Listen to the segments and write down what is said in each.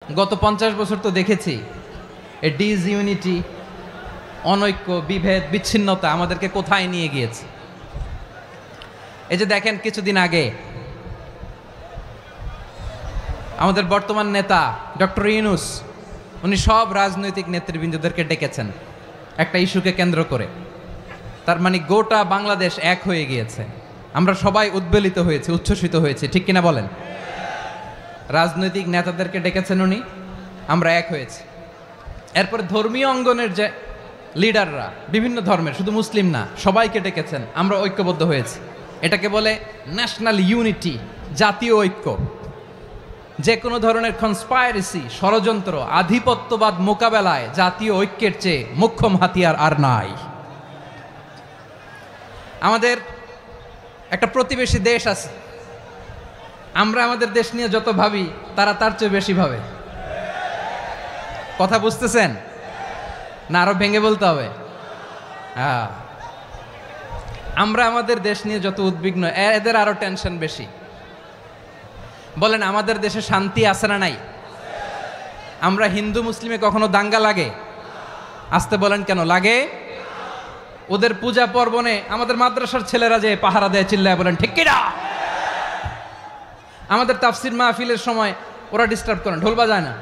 গত 50 বছর তো দেখেছি এই ডিসইউনিটি, অনৈক্য, বিভেদ, বিচ্ছিন্নতা আমাদেরকে কোথায় নিয়ে গিয়েছে। এই যে দেখেন কিছুদিন আগে আমাদের বর্তমান নেতা ডক্টর ইউনূস উনি সব রাজনৈতিক নেতৃবৃন্দদেরকে ডেকেছেন একটা ইস্যুকে কেন্দ্র করে। তার মানে গোটা বাংলাদেশ এক হয়ে গিয়েছে। আমরা সবাই উদ্বেলিত হয়েছে, উচ্ছ্বসিত হয়েছে, ঠিক কিনা বলেন? রাজনৈতিক নেতাদেরকে ডেকেছেন উনি, আমরা এক হয়েছি। এরপর ধর্মীয় অঙ্গনের যে লিডাররা, বিভিন্ন ধর্মের, শুধু মুসলিম না, সবাইকে ডেকেছেন, আমরা ঐক্যবদ্ধ হয়েছি। এটাকে বলে ন্যাশনাল ইউনিটি, জাতীয় ঐক্য। যে কোনো ধরনের কনস্পাইরেসি, ষড়যন্ত্র, আধিপত্যবাদ মোকাবেলায় জাতীয় ঐক্যের চেয়ে মোক্ষম হাতিয়ার আর নাই। আমাদের একটা প্রতিবেশী দেশ আছে, আমরা আমাদের দেশ নিয়ে যত ভাবি তারা তার চেয়ে বেশি ভাবে। কথা বুঝতেছেন না? আরো ভেঙে বলতে হবে। আমরা আমাদের দেশ নিয়ে যত উদ্বিগ্ন, এদের আরো টেনশন বেশি। বলেন আমাদের দেশে শান্তি আছে না নাই? আমরা হিন্দু মুসলিমে কখনো দাঙ্গা লাগে? আসতে বলেন কেন লাগে? ওদের পূজা পার্বণে আমাদের মাদ্রাসার ছেলেরা যে পাহারা দেয়, চিল্লায় বলেন ঠিক কিনা? আমাদের তাফসির মাহফিলের সময় ওরা ডিস্টার্ব করেন, ঢোল বাজায় না।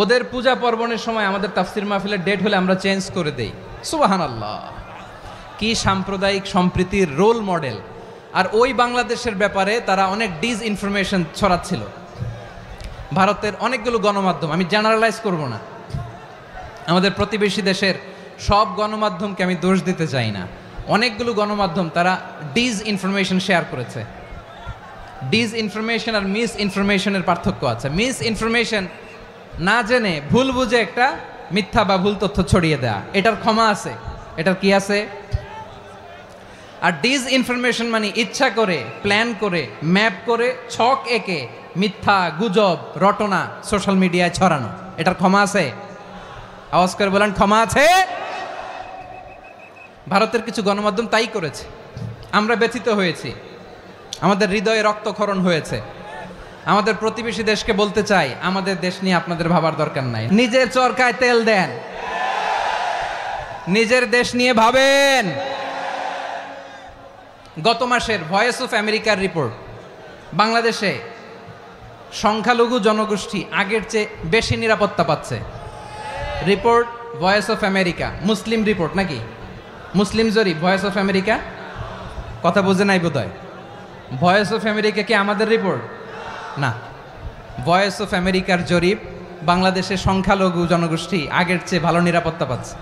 ওদের পূজা পার্বণের সময় আমাদের তাফসির মাহফিলের ডেট হলে আমরা চেঞ্জ করে দেই। সুবহানাল্লাহ, কি সাম্প্রদায়িক সম্প্রীতির রোল মডেল। আর ওই বাংলাদেশের ব্যাপারে তারা অনেক ডিসইনফরমেশন ছড়াচ্ছিল। ভারতের অনেকগুলো গণমাধ্যম, আমি জেনারেলাইজ করব না, আমাদের প্রতিবেশী দেশের সব গণমাধ্যমকে আমি দোষ দিতে চাই না, অনেকগুলো গণমাধ্যম তারা ডিসইনফরমেশন শেয়ার করেছে। ডিসইনফরমেশন আর মিস ইনফরমেশনের পার্থক্য আছে। মিস ইনফরমেশন না জেনে ভুল বুঝে একটা মিথ্যা বা ভুল তথ্য ছড়িয়ে দেয়া, এটার ক্ষমা আছে, এটার কি আছে? আর ডিসইনফরমেশন মানে ইচ্ছা করে, প্ল্যান করে, ম্যাপ করে, ছক এঁকে মিথ্যা, গুজব, রটনা সোশ্যাল মিডিয়ায় ছড়ানো, এটার ক্ষমা আছে? আওয়াজ করে বলেন ক্ষমা আছে? ভারতের কিছু গণমাধ্যম তাই করেছে, আমরা ব্যথিত হয়েছি, আমাদের হৃদয়ে রক্তক্ষরণ হয়েছে। আমাদের প্রতিবেশী দেশকে বলতে চাই, আমাদের দেশ নিয়ে আপনাদের ভাবার দরকার নাই। নিজের চরকায় তেল দেন, নিজের দেশ নিয়ে ভাবেন। গত মাসের ভয়েস অফ আমেরিকার রিপোর্ট, বাংলাদেশে সংখ্যালঘু জনগোষ্ঠী আগের চেয়ে বেশি নিরাপত্তা পাচ্ছে। Report voice of America, Muslim report নাকি? মুসলিম জরিপ, ভয়েস অফ আমেরিকা। কথা বুঝে নাই বোধহয়। ভয়েস অফ আমেরিকা কি আমাদের রিপোর্ট? না, ভয়েস অফ আমেরিকার জরিপ, বাংলাদেশের সংখ্যালঘু জনগোষ্ঠী আগের চেয়ে ভালো নিরাপত্তা পাচ্ছে।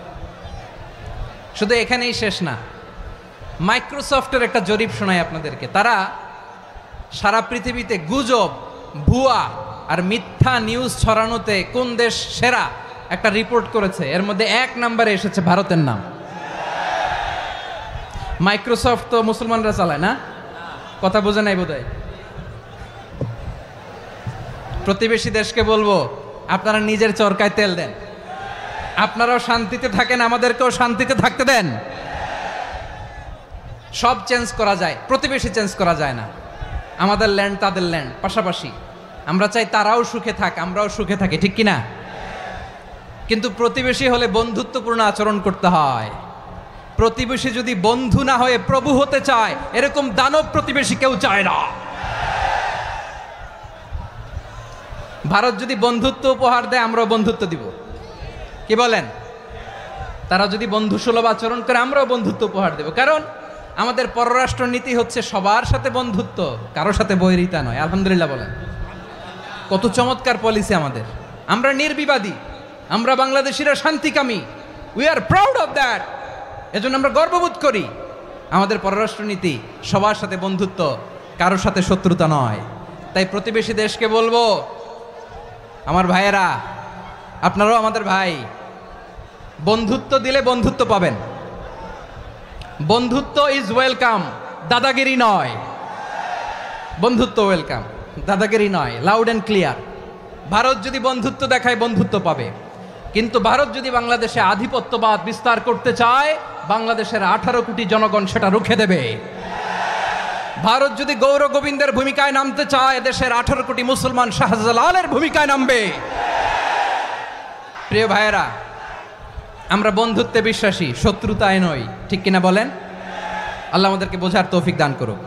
শুধু এখানেই শেষ না, মাইক্রোসফটের একটা জরিপ শোনায় আপনাদেরকে। তারা সারা পৃথিবীতে গুজব, ভুয়া আর মিথ্যা নিউজ ছড়ানোতে কোন দেশ সেরা একটা রিপোর্ট করেছে। এর মধ্যে 1 নম্বরে এসেছে ভারতের নাম। মাইক্রোসফট তো মুসলমানরা চালায় না? কথা বোঝে নাই বোধহয়। প্রতিবেশী দেশকে বলবো, আপনারা নিজের চরকায় তেল দেন, আপনারাও শান্তিতে থাকেন, আমাদেরকেও শান্তিতে থাকতে দেন। সব চেঞ্জ করা যায়, প্রতিবেশী চেঞ্জ করা যায় না। আমাদের ল্যান্ড তাদের ল্যান্ড, পাশাপাশি। আমরা চাই তারাও সুখে থাক, আমরাও সুখে থাকি, ঠিক কিনা? কিন্তু প্রতিবেশী হলে বন্ধুত্বপূর্ণ আচরণ করতে হয়। প্রতিবেশী যদি বন্ধু না হয়ে প্রভু হতে চায়, এরকম দানব প্রতিবেশী কেউ চায় না। ভারত যদি বন্ধুত্ব উপহার দেয়, আমরাও বন্ধুত্ব দিব, কি বলেন? তারা যদি বন্ধু সুলভ আচরণ করে, আমরাও বন্ধুত্ব উপহার দেব। কারণ আমাদের পররাষ্ট্র নীতি হচ্ছে সবার সাথে বন্ধুত্ব, কারোর সাথে বৈরিতা নয়। আলহামদুলিল্লাহ বলেন, কত চমৎকার পলিসি আমাদের। আমরা নির্বিবাদী, আমরা বাংলাদেশিরা শান্তিকামী, we are proud of that. এজন্য আমরা গর্ববোধ করি। আমাদের পররাষ্ট্র নীতি সবার সাথে বন্ধুত্ব, কারোর সাথে শত্রুতা নয়। তাই প্রতিবেশী দেশকে বলবো, আমার ভাইয়েরা, আপনারাও আমাদের ভাই, বন্ধুত্ব দিলে বন্ধুত্ব পাবেন। বন্ধুত্ব ইজ ওয়েলকাম, দাদাগিরি নয়। বন্ধুত্ব ওয়েলকাম, দাদাগিরি নয়, লাউড অ্যান্ড ক্লিয়ার। ভারত যদি বন্ধুত্ব দেখায়, বন্ধুত্ব পাবে। কিন্তু ভারত যদি বাংলাদেশে আধিপত্যবাদ বিস্তার করতে চায়, বাংলাদেশের 18 কোটি জনগণ সেটা রুখে দেবে। ভারত যদি গৌর গোবিন্দের ভূমিকায় নামতে চায়, দেশের 18 কোটি মুসলমান শাহজালালের ভূমিকায় নামবে। প্রিয় ভাইয়েরা, আমরা বন্ধুত্বে বিশ্বাসী, শত্রুতায় নই, ঠিক কিনা বলেন? আল্লাহ আমাদেরকে বোঝার তৌফিক দান করুক।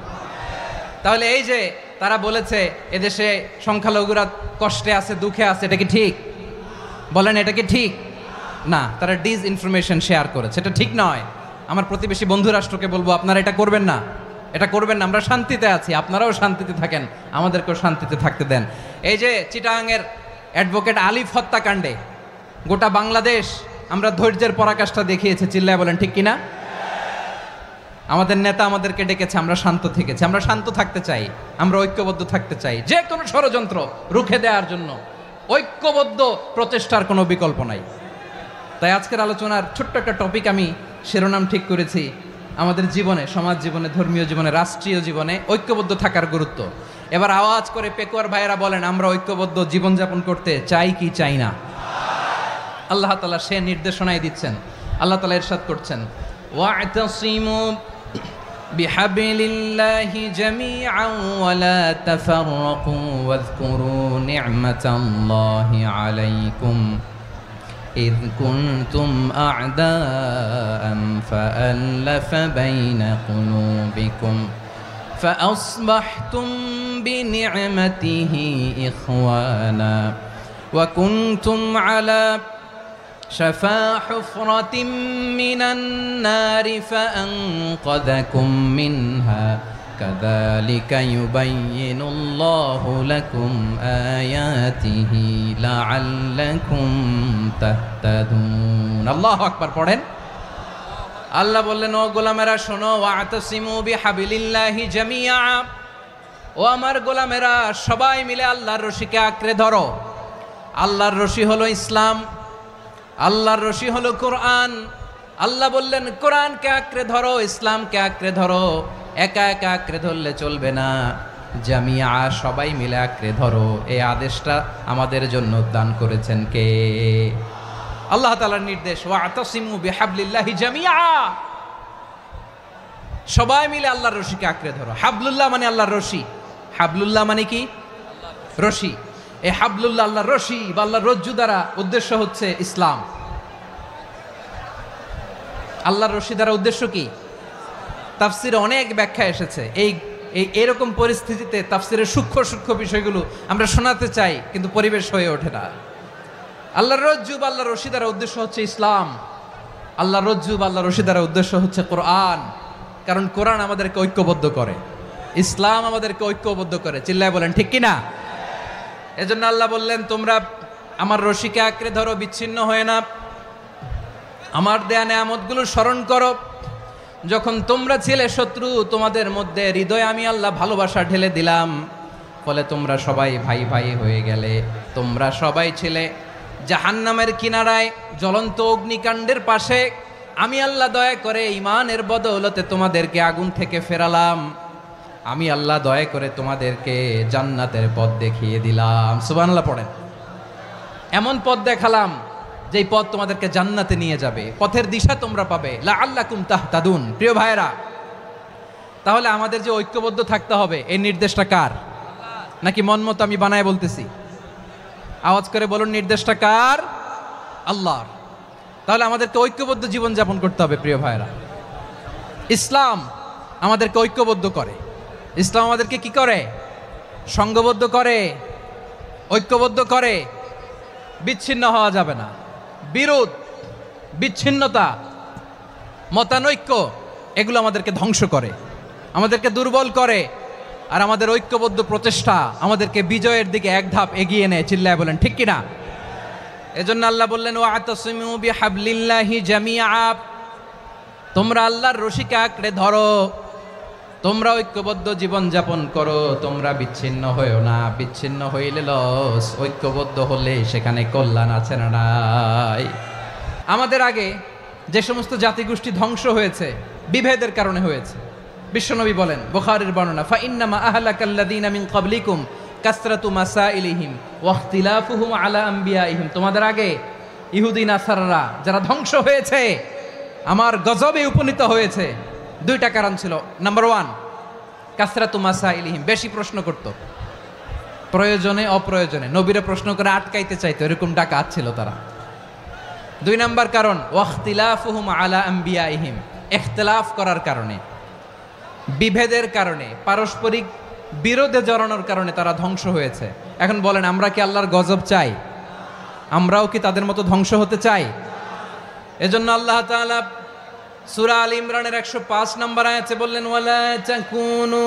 তাহলে এই যে তারা বলেছে এদেশে সংখ্যালঘুরা কষ্টে আছে, দুঃখে আছে, এটা কি ঠিক? বলেন, এটা কি ঠিক? না, তারা ডিস ইনফরমেশন শেয়ার করেছে, এটা ঠিক নয়। আমার প্রতিবেশী বন্ধু রাষ্ট্রকে বলবো, আপনারা এটা করবেন না, এটা করবেন না। আমরা শান্তিতে আছি, আপনারাও শান্তিতে থাকেন, আমাদেরকেও শান্তিতে থাকতে দেন। এই যে চিটাগাংয়ের অ্যাডভোকেট আলিফ হত্যাকাণ্ডে গোটা বাংলাদেশ আমরা ধৈর্যের পরাকাষ্ঠা দেখিয়েছে, চিল্লায় বলেন ঠিক কিনা? আমাদের নেতা আমাদেরকে ডেকেছে, আমরা শান্ত থেকেছি। আমরা শান্ত থাকতে চাই, আমরা ঐক্যবদ্ধ থাকতে চাই। যে কোনো ষড়যন্ত্র রুখে দেওয়ার জন্য ঐক্যবদ্ধ প্রচেষ্টার কোনো বিকল্প নাই। তাই আজকের আলোচনার ছোট্ট একটা টপিক আমি শিরোনাম ঠিক করেছি, আমাদের জীবনে, সমাজ জীবনে, ধর্মীয় জীবনে, রাষ্ট্রীয় জীবনে ঐক্যবদ্ধ থাকার গুরুত্ব। এবার আওয়াজ করে পেকুয়ার ভাইয়েরা বলেন, আমরা ঐক্যবদ্ধ জীবনযাপন করতে চাই কি চাই না? আল্লাহ তাআলা সে নির্দেশনাই দিচ্ছেন। আল্লাহ তাআলা ইরশাদ করছেন, ওয়া'তাসিমু বিহাবলিল্লাহি জামিআন ওয়া লা তাফাররাকু ওয়াযকুরু নি'মাতাল্লাহি আলাইকুম إذ كنتم أعداء فألف بين قلوبكم فأصبحتم بنعمته إخوانا وكنتم على شفا حفرة من النار فأنقذكم منها كذلك يبين الله لكم آياته لعلكم تهتدون الله أكبر পড়েন। আল্লাহ বললেন, ও গোলামেরা শোনো, ওয়া'তাসিমু বিহাবলিল্লাহি জামিআ, ও আমার গোলামেরা সবাই মিলে আল্লাহর রশিকে আঁকড়ে ধরো। আল্লাহর রশি হলো ইসলাম, আল্লাহর রশি হলো কোরআন। আল্লাহ বললেন, কোরআনকে আঁকড়ে ধরো, ইসলামকে আঁকড়ে ধরো। একা একা আঁকড়ে ধরলে চলবে না, জামিয়া, সবাই মিলে আঁকড়ে ধরো। এই আদেশটা আমাদের জন্য দান করেছেন কে? আল্লাহ তাআলার নির্দেশ, ওয়া'তাসিমু বিহাবলিল্লাহি জামিআ, সবাই মিলে আল্লাহর রশিকে আঁকড়ে ধরো। হাবলুল্লাহ মানে আল্লাহর রশি। হাবলুল্লাহ মানে কি? রশি। এই হাবলুল্লাহ, আল্লাহর রশি বা আল্লাহর রজ্জু দ্বারা উদ্দেশ্য হচ্ছে ইসলাম। আল্লাহর রশি দ্বারা উদ্দেশ্য কি? তাফসিরে অনেক ব্যাখ্যা এসেছে। এরকম পরিস্থিতিতে তাফসিরের সূক্ষ্ম সূক্ষ্ম বিষয়গুলো আমরা শোনাতে চাই, কিন্তু পরিবেশ হয়ে ওঠে না। আল্লাহর রজ্জু বা আল্লাহর রশি দ্বারা উদ্দেশ্য হচ্ছে ইসলাম। আল্লাহর রজ্জু বা আল্লাহর রশি দ্বারা উদ্দেশ্য হচ্ছে কোরআন, কারণ কোরআন আমাদেরকে ঐক্যবদ্ধ করে, ইসলাম আমাদেরকে ঐক্যবদ্ধ করে। চিল্লায় বলেন ঠিক কিনা? এজন্য আল্লাহ বললেন, তোমরা আমার রশিকে আঁকড়ে ধরো, বিচ্ছিন্ন হয়ে না। আমার দেয়া নেয়ামতগুলো স্মরণ করো। যখন তোমরা ছিলে শত্রু, তোমাদের মধ্যে হৃদয়ে আমি আল্লাহ ভালোবাসা ঢেলে দিলাম, ফলে তোমরা সবাই ভাই ভাই হয়ে গেলে। তোমরা সবাই ছিলে জাহান্নামের কিনারায়, জ্বলন্ত অগ্নিকাণ্ডের পাশে। আমি আল্লাহ দয়া করে ঈমানের বদৌলতে তোমাদেরকে আগুন থেকে ফেরালাম। আমি আল্লাহ দয়া করে তোমাদেরকে জান্নাতের পথ দেখিয়ে দিলাম। সুবহানাল্লাহ পড়েন। এমন পথ দেখালাম যেই পথ তোমাদেরকে জান্নাতে নিয়ে যাবে, পথের দিশা তোমরা পাবে। লাআল্লাকুম তাহতাদুন। প্রিয় ভাইরা, তাহলে আমাদের যে ঐক্যবদ্ধ থাকতে হবে, এই নির্দেশটা কার? নাকি মন মতো আমি বানায় বলতেছি? আওয়াজ করে বলুন, নির্দেশটা কার? আল্লাহর। তাহলে আমাদেরকে ঐক্যবদ্ধ জীবনযাপন করতে হবে। প্রিয় ভাইরা, ইসলাম আমাদেরকে ঐক্যবদ্ধ করে। ইসলাম আমাদেরকে কি করে? সংঘবদ্ধ করে, ঐক্যবদ্ধ করে। বিচ্ছিন্ন হওয়া যাবে না। বিরোধ, বিচ্ছিন্নতা, মতানৈক্য, এগুলো আমাদেরকে ধ্বংস করে, আমাদেরকে দুর্বল করে। আর আমাদের ঐক্যবদ্ধ প্রচেষ্টা আমাদেরকে বিজয়ের দিকে এক ধাপ এগিয়ে নেয়। চিল্লায় বলেন ঠিক কিনা? এজন্য আল্লাহ বললেন, ওয়া'তাসিমু বিহাবলিল্লাহি জামিআ, তোমরা আল্লাহর রশিকে আঁকড়ে ধরো, তোমরা ঐক্যবদ্ধ জীবনযাপন করো, তোমরা বিচ্ছিন্ন হইও না। বিচ্ছিন্ন হইলে লস, ঐক্যবদ্ধ হলে সেখানে কল্যাণ আছে না নাই? আমাদের আগে যে সমস্ত জাতিগোষ্ঠী ধ্বংস হয়েছে, বিভেদের কারণে হয়েছে। বিশ্বনবী বলেন, বুখারীর বর্ণনা, ফাইন্নামা আহলাকাল্লাযীনা মিন ক্বাবলিকুম কাসরাতু মাসাইলিহিম ওয়া ইখতিলাফুহুম আলা আম্বিয়াইহিম। তোমাদের আগে ইহুদি নাসারারা যারা ধ্বংস হয়েছে, আমার গজবে উপনীত হয়েছে, দুইটা কারণ ছিল। নাম্বার 1, কাসরাতু মাসাইলিহিম, বেশি প্রশ্ন করত, প্রয়োজনে অপ্রয়োজনে নবীরা প্রশ্ন করে আটকাইতে চাইতো, এরকম ডাকাত ছিল তারা। 2 নাম্বার কারণ ওয়াখতিলাফুহুম আলা আম্বিয়াইহিম, ইখতিলাফ করার কারণে, বিভেদের কারণে, পারস্পরিক বিরোধে জড়ানোর কারণে তারা ধ্বংস হয়েছে। এখন বলেন, আমরা কি আল্লাহর গজব চাই? আমরাও কি তাদের মতো ধ্বংস হতে চাই? এজন্য আল্লাহ তাআলা সূরা আল ইমরানের 105 নম্বর আয়াতে বললেন, ওয়ালা তাকুনু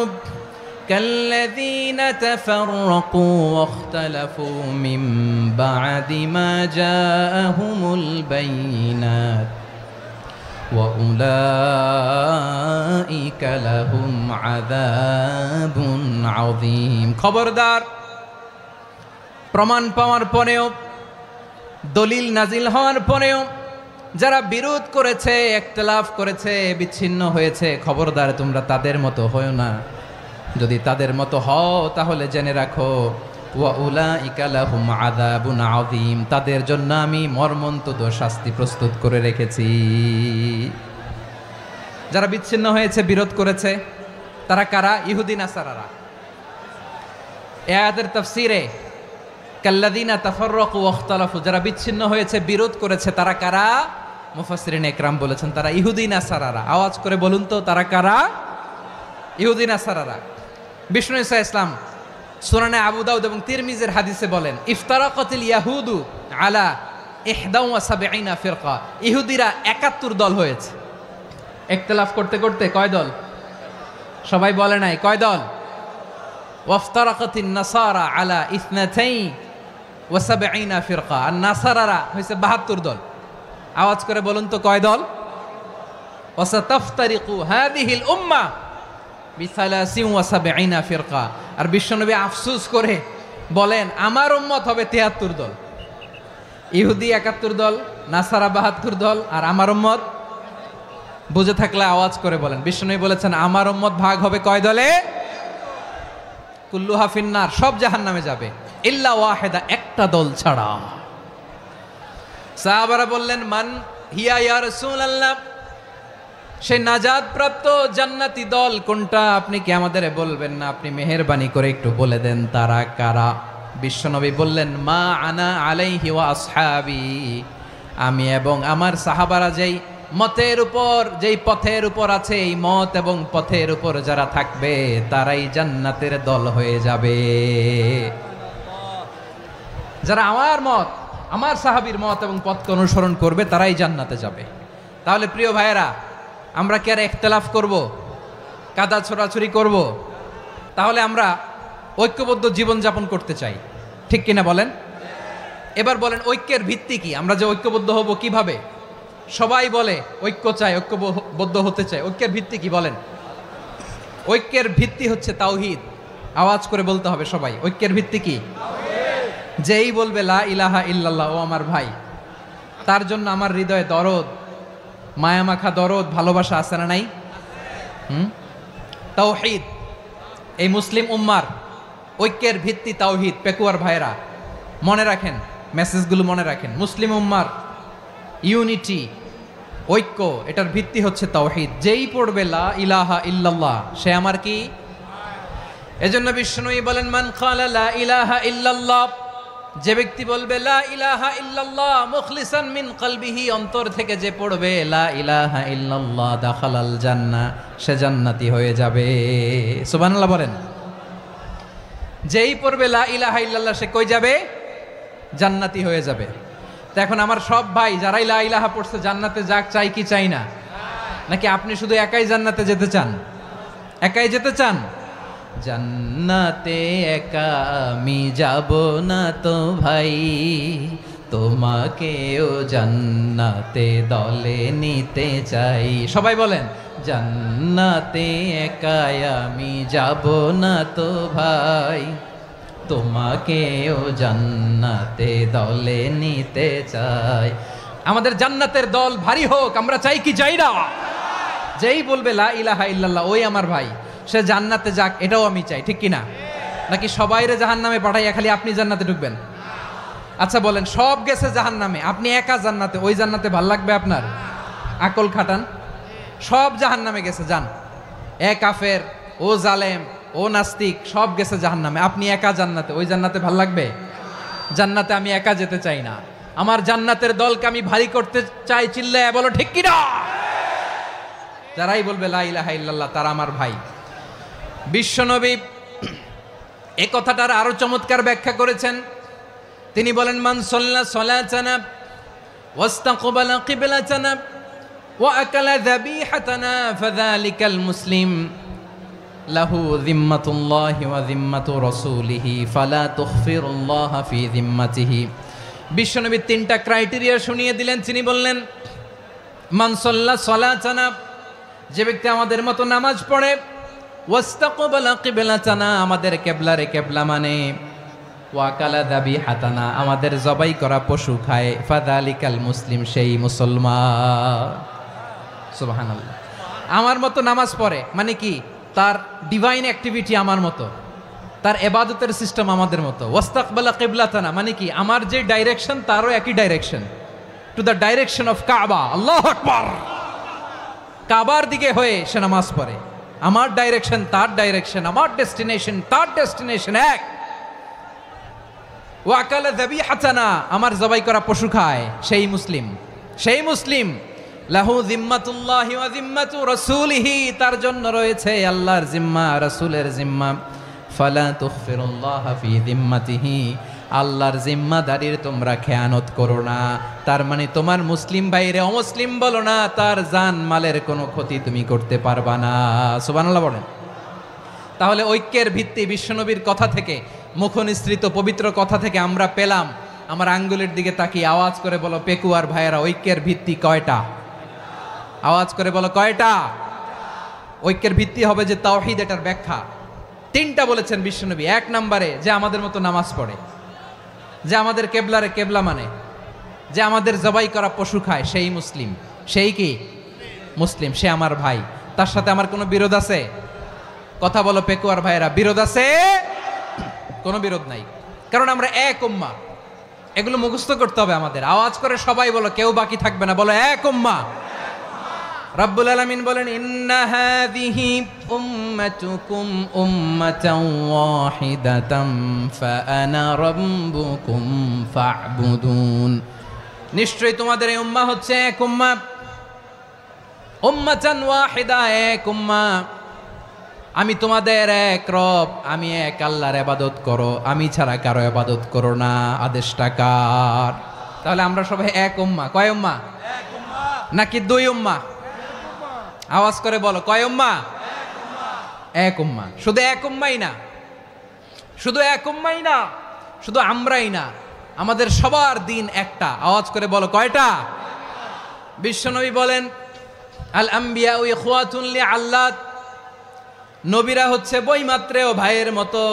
কাল্লাযীনা তাফাররাকু ওয়াখতালাফু মিন বা'দি মা জাআহুমুল বাইয়িনাত ওয়া উলাইকা লাহুম আযাবুন আযীম। খবরদার, প্রমাণ পাওয়ার পরেও, দলিল নাজিল হওয়ার পরেও যারা বিরোধ করেছে, ইখতিলাফ করেছে, বিচ্ছিন্ন হয়েছে, খবরদার তোমরা তাদের মতো হয়ো না। যদি তাদের মতো হও তাহলে জেনে রাখো, ওয়া উলাইকা লাহুম আযাবুন আযীম, তাদের জন্য আমি মর্মন্তুদ শাস্তি প্রস্তুত করে রেখেছি। যারা বিচ্ছিন্ন হয়েছে, বিরোধ করেছে, তারা কারা? ইহুদি নাসারারা। এই আয়াতের তাফসীরে কাল্লাযীনা তাফাররাকু ওয়াখতালাফু, যারা বিচ্ছিন্ন হয়েছে, বিরোধ করেছে, তারা কারা? মুফাসসিরিন ইকরাম বলেছেন তারা ইহুদি নাসারারা। আওয়াজ করে বলুন তো, তারা কারা? ইহুদি নাসারারা। বিষ্ণু ঈসা ইসলাম সুনানে আবু দাউদ এবং তিরমিজির হাদিসে বলেন, ইফতারাকাতিল ইয়াহুদু আলা 71 ফিরকা, ইহুদিরা 71 দল হয়েছে। ইখতিলাফ করতে করতে কয় দল? সবাই বলে নাই, কয় দল? ওয়াফতারাকাতিন নাসারা আলা 72 ফিরকা, আর নাসারারা হয়েছে 72 দল। আওয়াজ করে বলুন তো, কয় দল? ওয়াসাতাফতারিকু হাযিহিল উম্মাহ বি73 ফিরকা। আর বিশ্বনবী আফসোস করে বলেন, আমার উম্মত হবে 73 দল। ইহুদি 71 দল, নাসারা 72 দল, আর আমার উম্মত, বুঝে থাকলে আওয়াজ করে বলেন। বিশ্বনবী বলেছেন, আমার উম্মত ভাগ হবে কয় দলে? কুল্লুহা ফিন্নার, সব জাহান্নামে যাবে, ইল্লা ওয়াহিদা, একটা দল ছাড়া। সাহাবারা বললেন, মান হিয়া ইয়া রাসূলুল্লাহ, সেই নাজাত প্রাপ্ত জান্নাতি দল কোনটা? আপনি কি আমাদের বলবেন না? আপনি মেহেরবানি করে একটু বলে দেন তারা কারা। বিশ্বনবী বললেন, মা আনা আলাইহি ওয়া আসহাবি, আমি এবং আমার সাহাবারা যেই মতের উপর, যেই পথের উপর আছে, এই মত এবং পথের উপর যারা থাকবে তারাই জান্নাতের দল হয়ে যাবে। যারা আমার মত, আমার সাহাবীর মত এবং পথকে অনুসরণ করবে তারাই জান্নাতে যাবে। তাহলে প্রিয় ভাইয়েরা, আমরা কি আর ইখতিলাফ করব, কাদা ছোড়াছুরি করব? তাহলে আমরা ঐক্যবদ্ধ জীবনযাপন করতে চাই, ঠিক কিনা বলেন? এবার বলেন, ঐক্যের ভিত্তি কি? আমরা যে ঐক্যবদ্ধ হব কিভাবে? সবাই বলে ঐক্য চাই, ঐক্যবদ্ধ হতে চাই, ঐক্যের ভিত্তি কি বলেন? ঐক্যের ভিত্তি হচ্ছে তাওহীদ। আওয়াজ করে বলতে হবে সবাই, ঐক্যের ভিত্তি কি? যেই বলবে লা ইলাহা ইল্লাল্লাহ, ও আমার ভাই, তার জন্য আমার হৃদয়ে দরদ, মায়ামাখা দরদ, ভালোবাসা আছে না নাই? তাওহীদ। এই মুসলিম উম্মার ঐক্যের ভিত্তি তাওহীদ। পেকুয়ার ভাইরা মনে রাখেন, মেসেজগুলো মনে রাখেন। মুসলিম উম্মার ইউনিটি, ঐক্য, এটার ভিত্তি হচ্ছে তাওহীদ। যেই পড়বে লা ইলাহা ইল্লাল্লাহ, সে আমার কি? এজন্য বিষ্ণুই বলেন, মান ক্বালা লা ইলাহা ইল্লাল্লাহ, যে ব্যক্তি বলবে লা ইলাহা ইল্লাল্লাহ মুখলিসান মিন কলবিহি, অন্তর থেকে যে পড়বে লা ইলাহা ইল্লাল্লাহ, দাখালাল জান্নাহ, সে জান্নাতি হয়ে যাবে। সুবহানাল্লাহ বলেন। যেই পড়বে লা ইলাহা ইল্লাল্লাহ, সে কই যাবে? জান্নাতি হয়ে যাবে। তো এখন আমার সব ভাই যারাই লা ইলাহা পড়ছে জান্নাতে যাক, চাই কি চাই না? নাকি আপনি শুধু একাই জান্নাতে যেতে চান? একাই যেতে চান? জান্নাতে একা আমি যাব না তো ভাই, তোমাকেও জান্নাতে দলে নিতে চাই। সবাই বলেন, জান্নাতে একা আমি যাব না তো ভাই, তোমাকেও জান্নাতে দলে নিতে চাই। আমাদের জান্নাতের দল ভারী হোক, আমরা চাই কি চাই না? যেই বলবে লা ইলাহা ইল্লাল্লাহ, ওই আমার ভাই, সে জান্নাতে যাক, এটাও আমি চাই, ঠিক কিনা? নাকি সবাইরে জাহান্নামে পাঠাইয়া খালি আপনি জান্নাতে ঢুকবেন? আচ্ছা বলেন, সব গেছে জাহান্নামে, আপনি একা জান্নাতে, ওই জান্নাতে ভাল লাগবে আপনার? আকল খাটান। সব জাহান্নামে গেছে, যান। এ কাফের, ও জালেম, ও নাস্তিক, সব গেছে জাহান্নামে, আপনি একা জান্নাতে। ওই জান্নাতে ভাল লাগবে? জান্নাতে আমি একা যেতে চাই না, আমার জান্নাতের দলকে আমি ভারী করতে চাই। চিল্লায় বলো ঠিক কিনা? যারাই বলবে লা ইলাহা ইল্লাল্লাহ তারা আমার ভাই। বিশ্বনবী এই কথাটার আরো চমৎকার ব্যাখ্যা করেছেন। তিনি বলেন, মান সাল্লা সালাতানা ওয়াস্তাকবালা কিবলাতানা ওয়া আকালা যাবিহাতানা ফাযালিকাল মুসলিম লাহু যিম্মাতুল্লাহি ওয়া যিম্মাতু রাসূলিহি ফালা তুখফিরুল্লাহ ফি যিম্মাতিহি। বিশ্বনবী তিনটা ক্রাইটেরিয়া শুনিয়ে দিলেন। তিনি বললেন, মান সাল্লা সালাতানা, যে ব্যক্তি আমাদের মতো নামাজ পড়ে, ওয়াস্তাকবালা কিবলাতানা, আমাদের কিবলারে কিবলা মানে, ওয়াকালা যাবিহাতানা, আমাদের জবাই করা পশু খায়, ফাযালিকাল মুসলিম, সেই মুসলমান। সুবহানাল্লাহ। আমার মতো নামাজ পড়ে মানে কি? তার ডিভাইন অ্যাক্টিভিটি আমার মতো, তার ইবাদতের সিস্টেম আমাদের মতো। ওয়াস্তাকবালা কিবলাতানা মানে কি? আমার যে ডাইরেকশন তারও একই direction, to the direction of কাবা। আল্লাহু আকবার। কাবার দিকে হয়ে সে নামাজ পড়ে। আমার ডাইরেকশন তার ডাইরেকশন, আমার ডেস্টিনেশন তার ডেস্টিনেশন এক। ওয়াকালা যাবিহাতানা, আমার জবাই করা পশু খায়, সেই মুসলিম। সেই মুসলিম। লাহু যিম্মাতুল্লাহি ওয়া যিম্মাতু রাসূলিহি, তার জন্য রয়েছে আল্লাহর জিম্মা, রাসূলের জিম্মা। ফালা তুখফিরুল্লাহ ফি যিম্মাতিহি, আল্লাহর জিম্মাদারির তোমরা খেয়ানত করো না। তার মানে তোমার মুসলিম ভাইরে অমুসলিম বলো না, তার জান মালের কোনো ক্ষতি তুমি করতে পারবা না। সুবহানাল্লাহ বলেন। তাহলে ঐক্যের ভিত্তি বিশ্বনবীর কথা থেকে, মুখনিসৃত পবিত্র কথা থেকে আমরা পেলাম। আমার আঙ্গুলের দিকে তাকিয়ে আওয়াজ করে বলো পেকুয়ার ভাইয়েরা, ঐক্যের ভিত্তি কয়টা? আওয়াজ করে বলো কয়টা? ঐক্যের ভিত্তি হবে যে তাওহীদ, এটার ব্যাখ্যা তিনটা বলেছেন বিশ্বনবী। এক নম্বরে, যে আমাদের মতো নামাজ পড়ে, যে আমাদের কেবলারে কেবলা মানে, যে আমাদের জবাই করা পশু খায়, সেই মুসলিম। সেই কি? মুসলিম। সে আমার ভাই। তার সাথে আমার কোনো বিরোধ আছে? কথা বলো পেকুয়ার ভাইয়েরা, বিরোধ আছে? কোনো বিরোধ নাই, কারণ আমরা এক উম্মাহ। এগুলো মুখস্থ করতে হবে আমাদের। আওয়াজ করে সবাই বলো, কেউ বাকি থাকবে না, বলো এক উম্মাহ। রব্বুল আলামিন বলেন, ইন্না হাযিহি উম্মাতুকুম উম্মাতান ওয়াহিদাতাম ফাআনা রাব্বুকুম ফা'বুদুন। নিশ্চয়ই তোমাদের এই উম্মাহ হচ্ছে এক উম্মাহ। উম্মাতান ওয়াহিদা, এক উম্মাহ। আমি তোমাদের এক রব, আমি এক আল্লাহর ইবাদত করো, আমি ছাড়া কারো ইবাদত করো না। আদেশটা কার? তাহলে আমরা সবাই এক উম্মাহ। কয় উম্মাহ? এক উম্মাহ। নাকি দুই উম্মাহ? আওয়াজ করে বলো, কয় উম্মাহ? এক উম্মাহ। শুধু এক উম্মাই না, শুধু এক উম্মাই না, শুধু আমরাই না, আমাদের সবার দিন একটা। আওয়াজ করে বলো কয়টা? বিশ্বনবী বলেন, আল আম্বিয়া ইখওয়াতুন লিআল্লাত, নবীরা হচ্ছে বৈমাত্রেয় ভাইয়ের মতো।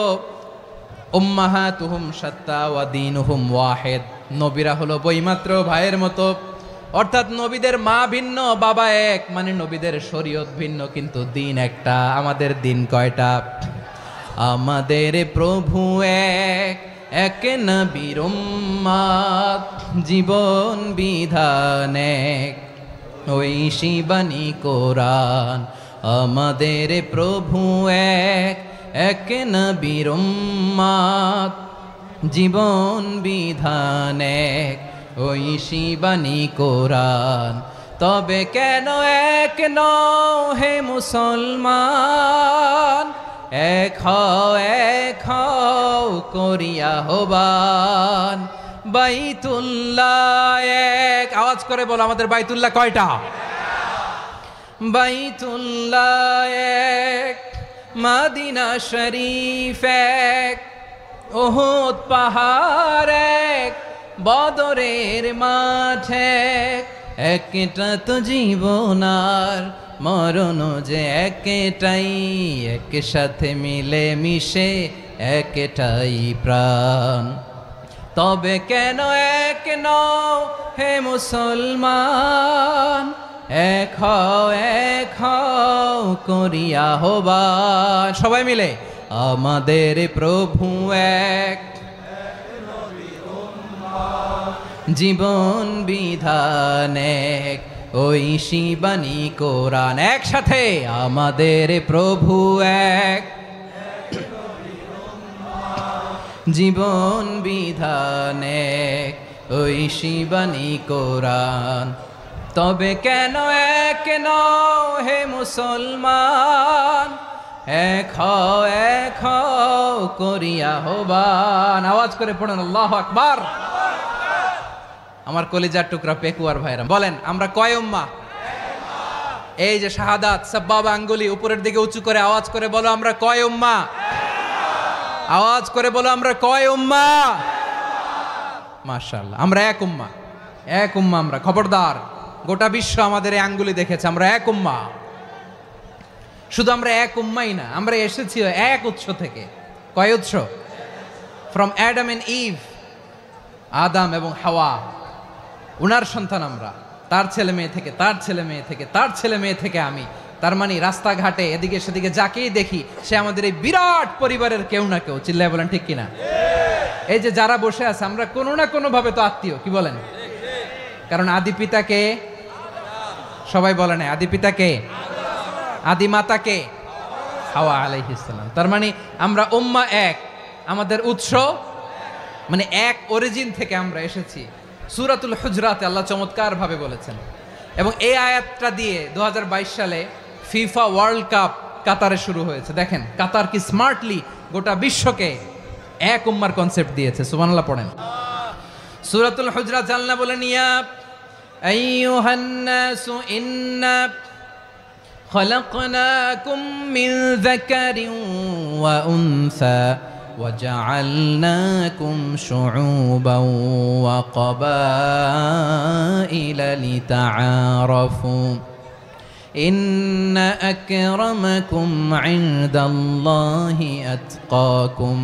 উম্মাহাতুহুম শাত্তা ওয়া দীনুহুম ওয়াহিদ, নবীরা হলো বৈমাত্রেয় ভাইয়ের মতো। অর্থাৎ নবীদের মা ভিন্ন, বাবা এক, মানে নবীদের শরীয়ত ভিন্ন, কিন্তু দিন একটা। আমাদের দিন কয়টা? আমাদের প্রভু এক, এক নবীর উম্মত, জীবন বিধান এক, ওই শিবানী কোরআন। আমাদের প্রভু এক, এক নবীর উম্মত, জীবন বিধান এক, ওই শিবানী কোরআন। তবে কেন এক নও হে মুসলমান? এক হও করিয়া হবান। বাইতুল্লাহ এক। আওয়াজ করে বলো, আমাদের বাইতুল্লাহ কয়টা? বাইতুল্লাহ এক, মদিনা শরীফ এক, উহুদ পাহাড় এক, বদরের মাঠে একটা তো জীবন আর মরণ যে একটাই, একসাথে মিলে মিশে একটাই প্রাণ। তবে কেন এক নও হে মুসলমান? এক হও করিয়া হবান। সবাই মিলে, আমাদের প্রভু এক, জীবন বিধান এক, ওই শিবানী কোরআন। একসাথে আমাদের প্রভু এক, জীবন বিধান এক, ওই শিবানী কোরআন। তবে কেন এক নও হে মুসলমান, এক হও করিয়া আহ্বান। আওয়াজ করে পড়েন আল্লাহু আকবার। আমার কলিজার টুকরা পেকুয়ার ভাইরা বলেন, আমরা কয় উম্মাহ? এই যে শাহাদাত সাব্বাবা আঙ্গুলি উপরের দিকে উঁচু করে আওয়াজ করে বলো, আমরা কয় উম্মাহ? আওয়াজ করে বলো, আমরা কয় উম্মাহ? মাশাআল্লাহ, আমরা এক উম্মাহ, এক উম্মাহ। আমরা খবরদার, গোটা বিশ্ব আমাদের এই আঙ্গুলি দেখেছে, আমরা এক উম্মাহ। শুধু আমরা এক উম্মাই না, আমরা এসেছি এক উৎস থেকে। কয় উৎস? ফ্রম অ্যাডাম এন্ড ইভ, আদম এবং হাওয়া, উনার সন্তান আমরা। তার ছেলে মেয়ে থেকে, তার ছেলে মেয়ে থেকে, তার ছেলে মেয়ে থেকে আমি। তার মানে রাস্তাঘাটে এদিকে সেদিকে যাকেই দেখি সে আমাদের এই বিরাট পরিবারের কেউ না কেউ। চিল্লায় বলেন ঠিক কিনা? এই যে যারা বসে আছে, আমরা কোনো না কোনো ভাবে তো আত্মীয়, কি বলেন? কারণ আদি পিতাকে সবাই বলে না, আদি পিতাকে, আদি মাতাকে হাওয়া আলাইহিস সালাম। তার মানে আমরা উম্মাহ এক, আমাদের উৎস মানে এক অরিজিন থেকে আমরা এসেছি। সূরাতুল হুজরাতে আল্লাহ চমৎকার ভাবে বলেছেন, এবং এই আয়াতটা দিয়ে 2022 সালে ফিফা ওয়ার্ল্ড কাপ কাতারে শুরু হয়েছে। দেখেন কাতার কি স্মার্টলি গোটা বিশ্বকে এক উম্মার কনসেপ্ট দিয়েছে। সুবহানাল্লাহ পড়েন। সূরাতুল হুজরাত আল্লাহ বলেন, ইয়া আইয়ুহান নাসু ইন্না খলাকনাকুম মিন যাকারিন ওয়া উনসা وجعلناكم شعوبا وقبائل لتعارفوا إن أكرمكم عند الله أتقاكم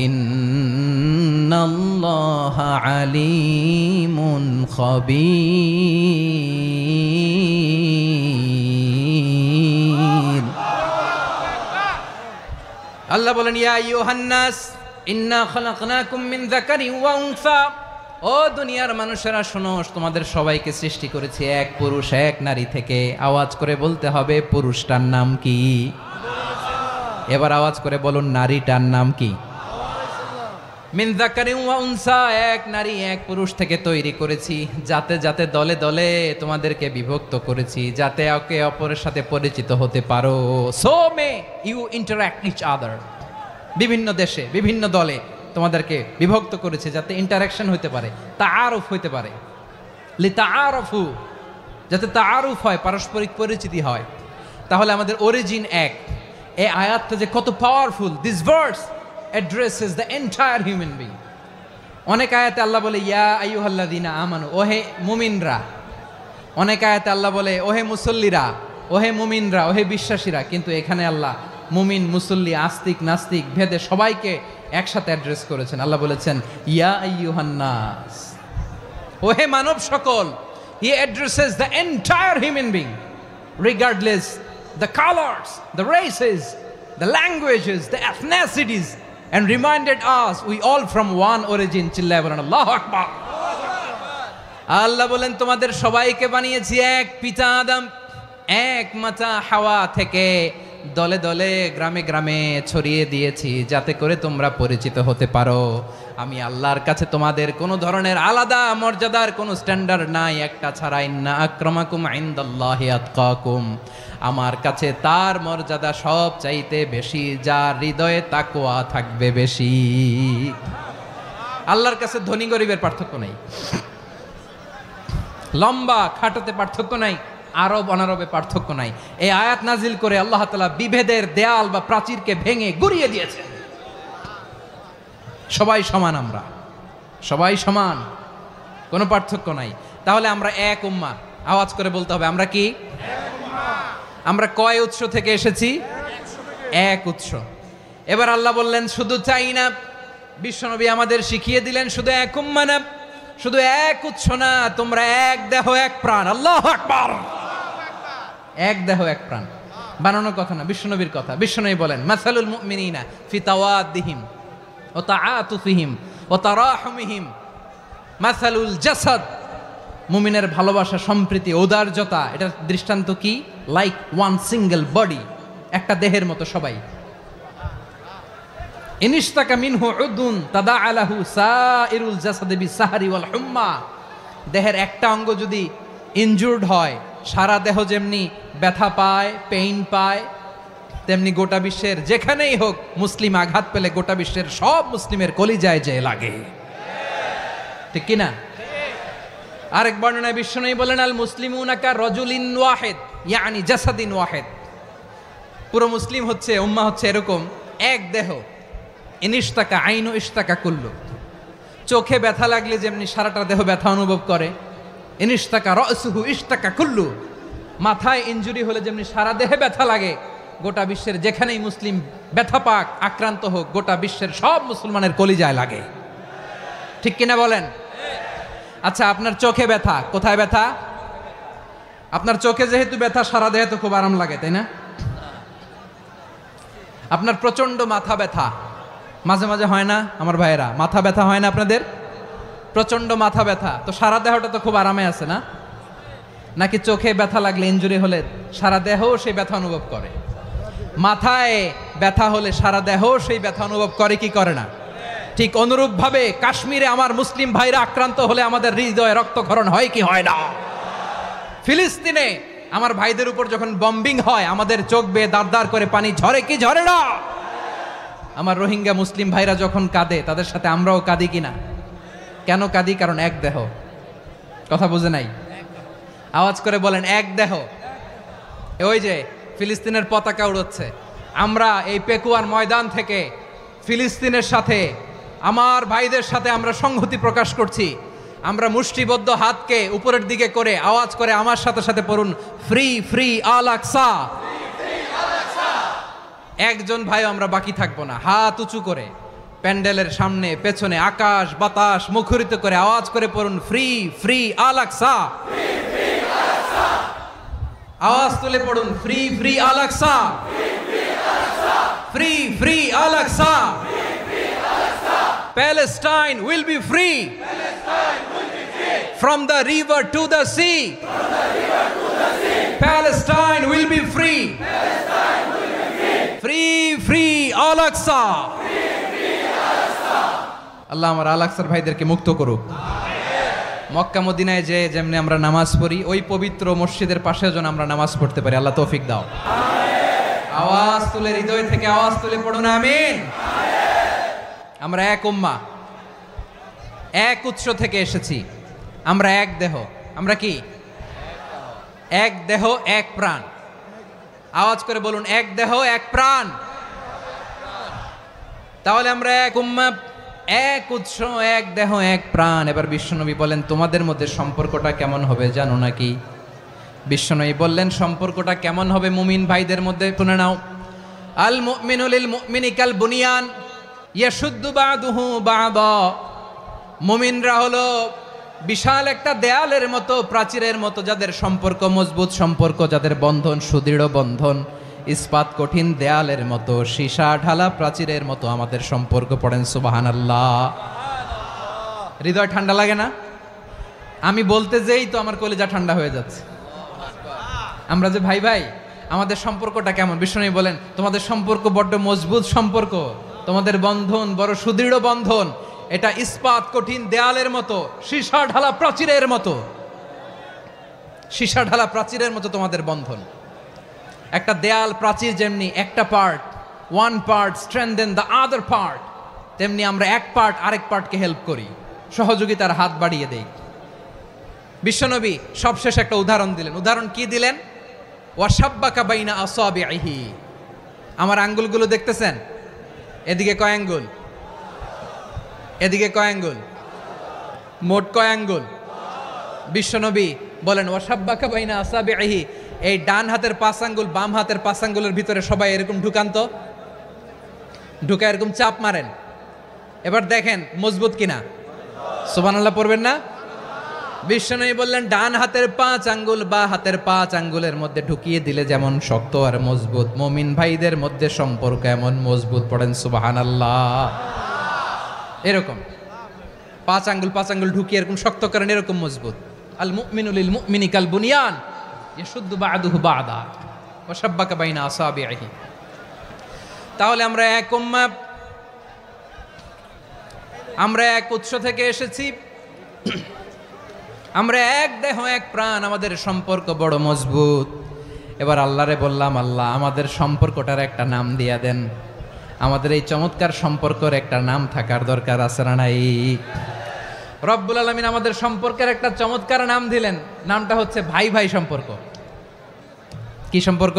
إن الله عليم خبير। আল্লাহ বলেন, ইয়া আইয়ুহান নাস ইন্না খালাকনাকুম মিন যাকারিন ওয়া উনসা। ও দুনিয়ার মানুষেরা শোনো, তোমাদের সবাইকে সৃষ্টি করেছি এক পুরুষ এক নারী থেকে। আওয়াজ করে বলতে হবে, পুরুষটার নাম কি? এবার আওয়াজ করে বলুন, নারীটার নাম কি? মিন যাকারিন ওয়া উনসা, এক নারী এক পুরুষ থেকে তৈরি করেছি। যাতে যাতে দলে দলে তোমাদেরকে বিভক্ত করেছি, যাতে একে অপরের সাথে পরিচিত হতে পারো। So may you interact each other. বিভিন্ন দেশে বিভিন্ন দলে তোমাদেরকে বিভক্ত করেছে যাতে ইন্টারাকশন হতে পারে, তাআরুফ হতে পারে। লিতাআরফু, যাতে তাআরুফ হয়, পারস্পরিক পরিচিতি হয়। তাহলে আমাদের অরিজিন এক। এই আয়াতটা যে কত powerful! This verse addresses the entire human being. অনেক আয়াতে আল্লাহ বলে, ইয়া আইয়ুহাল্লাযীনা আমানু, ওহে মুমিনরা। অনেক আয়াতে আল্লাহ বলে, ওহে মুসল্লিরা, ওহে মুমিনরা, ওহে বিশ্বাসীরা। কিন্তু এখানে আল্লাহ মুমিন মুসল্লি আস্তিক নাস্তিক ভেদে সবাইকে একসাথে অ্যাড্রেস করেছেন। আল্লাহ বলেছেন, ইয়া আইয়ুহান নাস, ওহে মানব সকল। He addresses the entire human being regardless the colors, the races, the languages, the ethnicities, and reminded us we all from one origin. চিল্লায় বলেন আল্লাহু আকবার। আল্লাহ বলেন, তোমাদের সবাইকে বানিয়েছি এক পিতা আদম, এক মাতা হাওয়া থেকে। দলে দলে গ্রামে গ্রামে ছড়িয়ে দিয়েছি যাতে করে তোমরা পরিচিত হতে পারো। আমি আল্লাহর কাছে তোমাদের কোনো ধরনের আলাদা মর্যাদার কোনো স্ট্যান্ডার্ড নাই, একটা ছাড়া। ইন্না আক্রামাকুম ইনদাল্লাহি আতকাকুম, আমার কাছে তার মর্যাদা সব চাইতে বেশি, যার হৃদয়ে তাকওয়া থাকবে বেশি। আল্লাহর কাছে ধনী গরিবের পার্থক্য নাই, লম্বা খাটোতে পার্থক্য নাই, আরব অনারবে পার্থক্য নাই। এই আয়াত নাজিল করে আল্লাহ তাআলা বিভেদের দেয়াল বা প্রাচীরকে ভেঙে গুড়িয়ে দিয়েছেন। সবাই সমান, আমরা সবাই সমান, কোনো পার্থক্য নাই। তাহলে আমরা এক উম্মাহ। আওয়াজ করে বলতে হবে, আমরা কি? আমরা কয় উৎস থেকে এসেছি? এক উৎস। এবার আল্লাহ বললেন, শুধু চাই না, বিশ্বনবী আমাদের শিখিয়ে দিলেন, শুধু এক উম্মাহ না, শুধু এক উৎস না, তোমরা এক দেহ এক প্রাণ। আল্লাহু আকবার। এক দেহ এক প্রাণ বানানোর কথা না, বিশ্বনবীর কথা। বিশ্বনবী বলেন, মাসালুল মুমিনিনা ফি তাওয়াদ্দিহিম ওয়া তাআতুফিহিম ওয়া তারাহুমিহিম মাসালুল জাসাদ মুমিনের ভালোবাসা, সম্প্রীতি, ঔদার্যতা, এটার দৃষ্টান্ত কি? লাইক ওয়ান সিঙ্গেল বডি, একটা দেহের মতো সবাই। ইনিশতাকা মিনহু উদুন তাদাআ লাহু সাইরুল জাসাদি বিসাহরি ওয়াল হুম্মা। দেহের একটা অঙ্গ যদি ইনজুর্ড হয়, সারা দেহ যেমনি ব্যথা পায়, পেইন পায়, তেমনি গোটা বিশ্বের যেখানেই হোক মুসলিম আঘাত পেলে গোটা বিশ্বের সব মুসলিমের কলিজায় যে লাগে, ঠিক কিনা? আরেক বর্ণনায় বিশ্বনবী বলেন, আল মুসলিমুনা কা রাজুলিন ওয়াহিদ ইয়ানি জাসাদিন ওয়াহিদ। পুরো মুসলিম হচ্ছে, উম্মাহ হচ্ছে এরকম এক দেহ। ইনিশতাকা আইনু ইশতাকা কুল্লু। চোখে ব্যথা লাগলে যেমনি সারাটা দেহ ব্যথা অনুভব করে, ইনিশতাকা রাসুহু ইশতাকা কুল্লু। মাথায় ইনজুরি হলে যেমনি সারা দেহে ব্যথা লাগে, গোটা বিশ্বের যেখানেই মুসলিম ব্যথা পাক, আক্রান্ত হোক, গোটা বিশ্বের সব মুসলমানের কলিজায় লাগে, ঠিক কিনা বলেন? আচ্ছা, আপনার চোখে ব্যথা, কোথায় ব্যথা? আপনার চোখে যেহেতু ব্যথা, সারা দেহে তো খুব আরাম লাগে, তাই না? আপনার প্রচন্ড মাথা ব্যথা মাঝে মাঝে হয় না আমার ভাইয়েরা? মাথা ব্যথা হয় না আপনাদের? প্রচন্ড মাথা ব্যথা, তো সারা দেহটা তো খুব আরামে আছে না? নাকি চোখে ব্যথা লাগলে, ইনজুরি হলে সারা দেহ সেই ব্যথা অনুভব করে? মাথায় ব্যথা হলে সারা দেহ সেই ব্যথা অনুভব করে কি করে না? ঠিক অনুরূপভাবে কাশ্মীরে আমার মুসলিম ভাইরা আক্রান্ত হলে আমাদের হৃদয়ে রক্তক্ষরণ হয় কি হয় না? ফিলিস্তিনে আমার ভাইদের উপর যখন বম্বিং হয়, আমাদের চোখ বেয়ে দাঁড় করে পানি ঝরে কি ঝরে না? আমার রোহিঙ্গা মুসলিম ভাইরা যখন কাঁদে, তাদের সাথে আমরাও কাঁদি কিনা? কেন কাঁদি? কারণ এক দেহ। কথা বুঝে নাই? আওয়াজ করে বলেন, এক দেহ। ওই যে ফিলিস্তিনের পতাকা উড়ছে, আমরা এই পেকুয়ার ময়দান থেকে ফিলিস্তিনের সাথে, আমার ভাইদের সাথে আমরা সংহতি প্রকাশ করছি। আমরা মুষ্টিবদ্ধ হাতকে উপরের দিকে করে আওয়াজ করে আমার সাথে সাথে পড়ুন, ফ্রি ফ্রি আল আকসা। একজন ভাই আমরা বাকি থাকবো না। হাত উঁচু করে প্যান্ডেলের সামনে, পেছনে, আকাশ বাতাস মুখরিত করে আওয়াজ করে পড়ুন, ফ্রি ফ্রি আল আকসা। আওয়াজ তুলে পড়ুন, free free Al Aqsa, free free Al Aqsa. Palestine will be free from the river to the sea. Palestine will be free. Free free Al-Aqsa. আল্লাহ আমার আল-আকসার ভাইদেরকে মুক্ত করুক। মক্কা মদিনায় যে যেমনি আমরা নামাজ পড়ি, ওই পবিত্র মসজিদের পাশে যেন আমরা নামাজ পড়তে পারি। আল্লাহ তৌফিক দাও। আওয়াজ তুলে, হৃদয় থেকে আওয়াজ তুলে পড়ুন আমিন। আমরা এক উম্মাহ, এক উৎস থেকে এসেছি, আমরা এক দেহ। আমরা কি? এক দেহ এক প্রাণ। আওয়াজ করে বলুন, এক দেহ এক প্রাণ। তাহলে আমরা এক উম্মাহ, এক উৎস, এক দেহ এক প্রাণ। এবার বিশ্বনবী বলেন, তোমাদের মধ্যে সম্পর্কটা কেমন হবে জানো নাকি? বিশ্বনবী বললেন, সম্পর্কটা কেমন হবে মুমিন ভাইদের মধ্যে? শুনে নাও, আল মুমিনু লিল মুমিনি কাল বুনিয়ান ইয়াশুদ্দু বাদুহু বাদা। মুমিনরা হলো বিশাল একটা দেয়ালের মতো, প্রাচীরের মতো, যাদের সম্পর্ক মজবুত সম্পর্ক, যাদের বন্ধন সুদৃঢ় বন্ধন, ইস্পাত কঠিন দেয়ালের মতো, সীসা ঢালা প্রাচীরের মতো আমাদের সম্পর্ক। পড়েন সুবহানাল্লাহ। হৃদয় ঠান্ডা লাগে না? আমি বলতে যেই তো আমার কলিজা ঠান্ডা হয়ে যাচ্ছে। আমরা যে ভাই ভাই, আমাদের সম্পর্কটা কেমন? বিষ্ণু বলেন, তোমাদের সম্পর্ক বড্ড মজবুত সম্পর্ক, তোমাদের বন্ধন বড় সুদৃঢ় বন্ধন, এটা ইস্পাত কঠিন দেয়ালের মতো, সীসা ঢালা প্রাচীরের মতো, সীসা ঢালা প্রাচীরের মতো তোমাদের বন্ধন। একটা দেয়াল প্রাচীর যেমনি একটা part, one part strengthen the other part, তেমনি আমরা এক পার্ট আরেক পার্টকে হেল্প করি, সহযোগিতার হাত বাড়িয়ে দেই। বিশ্বনবী সবশেষ একটা উদাহরণ দিলেন। উদাহরণ কি দিলেন? ওয়াশাব্বাকা বাইনা আসাবিহি। আমার আঙ্গুলগুলো দেখতেছেন? এদিকে কয় আঙ্গুল, এদিকে কয় আঙ্গুল, মোট কয় আঙ্গুল? বিশ্বনবী বলেন, ওয়াশাব্বাকা বাইনা আসাবিহি। এই ডান হাতের 5 আঙ্গুল বাম হাতের 5 আঙ্গুলের ভিতরে সবাই এরকম ঢুকান তো, ঢুকা এরকম চাপ মারেন। এবার দেখেন মজবুত কিনা। সুবহানাল্লাহ পড়বেন না? বিশ্বনবী বললেন, ডান হাতের 5 আঙ্গুল বা হাতের 5 আঙ্গুলের মধ্যে ঢুকিয়ে দিলে যেমন শক্ত আর মজবুত, মুমিন ভাইদের মধ্যে সম্পর্ক এমন মজবুত। পড়েন সুবহানাল্লাহ। এরকম 5 আঙ্গুল ঢুকিয়ে এরকম শক্ত করেন, এরকম মজবুত। আল মুমিনু লিল মুমিনি কাল বুনিয়ান ইয়াশুদ্দু বা'দুহু বা'দা ওয়া শাব্বাকা বাইনা আসাবিহি। তাহলে আমরা এক উম্মাহ, আমরা এক উৎস থেকে এসেছি, আমরা এক দেহ এক প্রাণ, আমাদের সম্পর্ক বড় মজবুত। এবার আল্লাহরে বললাম, আল্লাহ আমাদের সম্পর্কটার একটা নাম দিয়া দেন। আমাদের এই চমৎকার সম্পর্কের একটা নাম থাকার দরকার আছে না নাই? রব্বুল আলামিন আমাদের সম্পর্কের একটা চমৎকার নাম দিলেন, নামটা হচ্ছে ভাই ভাই সম্পর্ক। কি সম্পর্ক?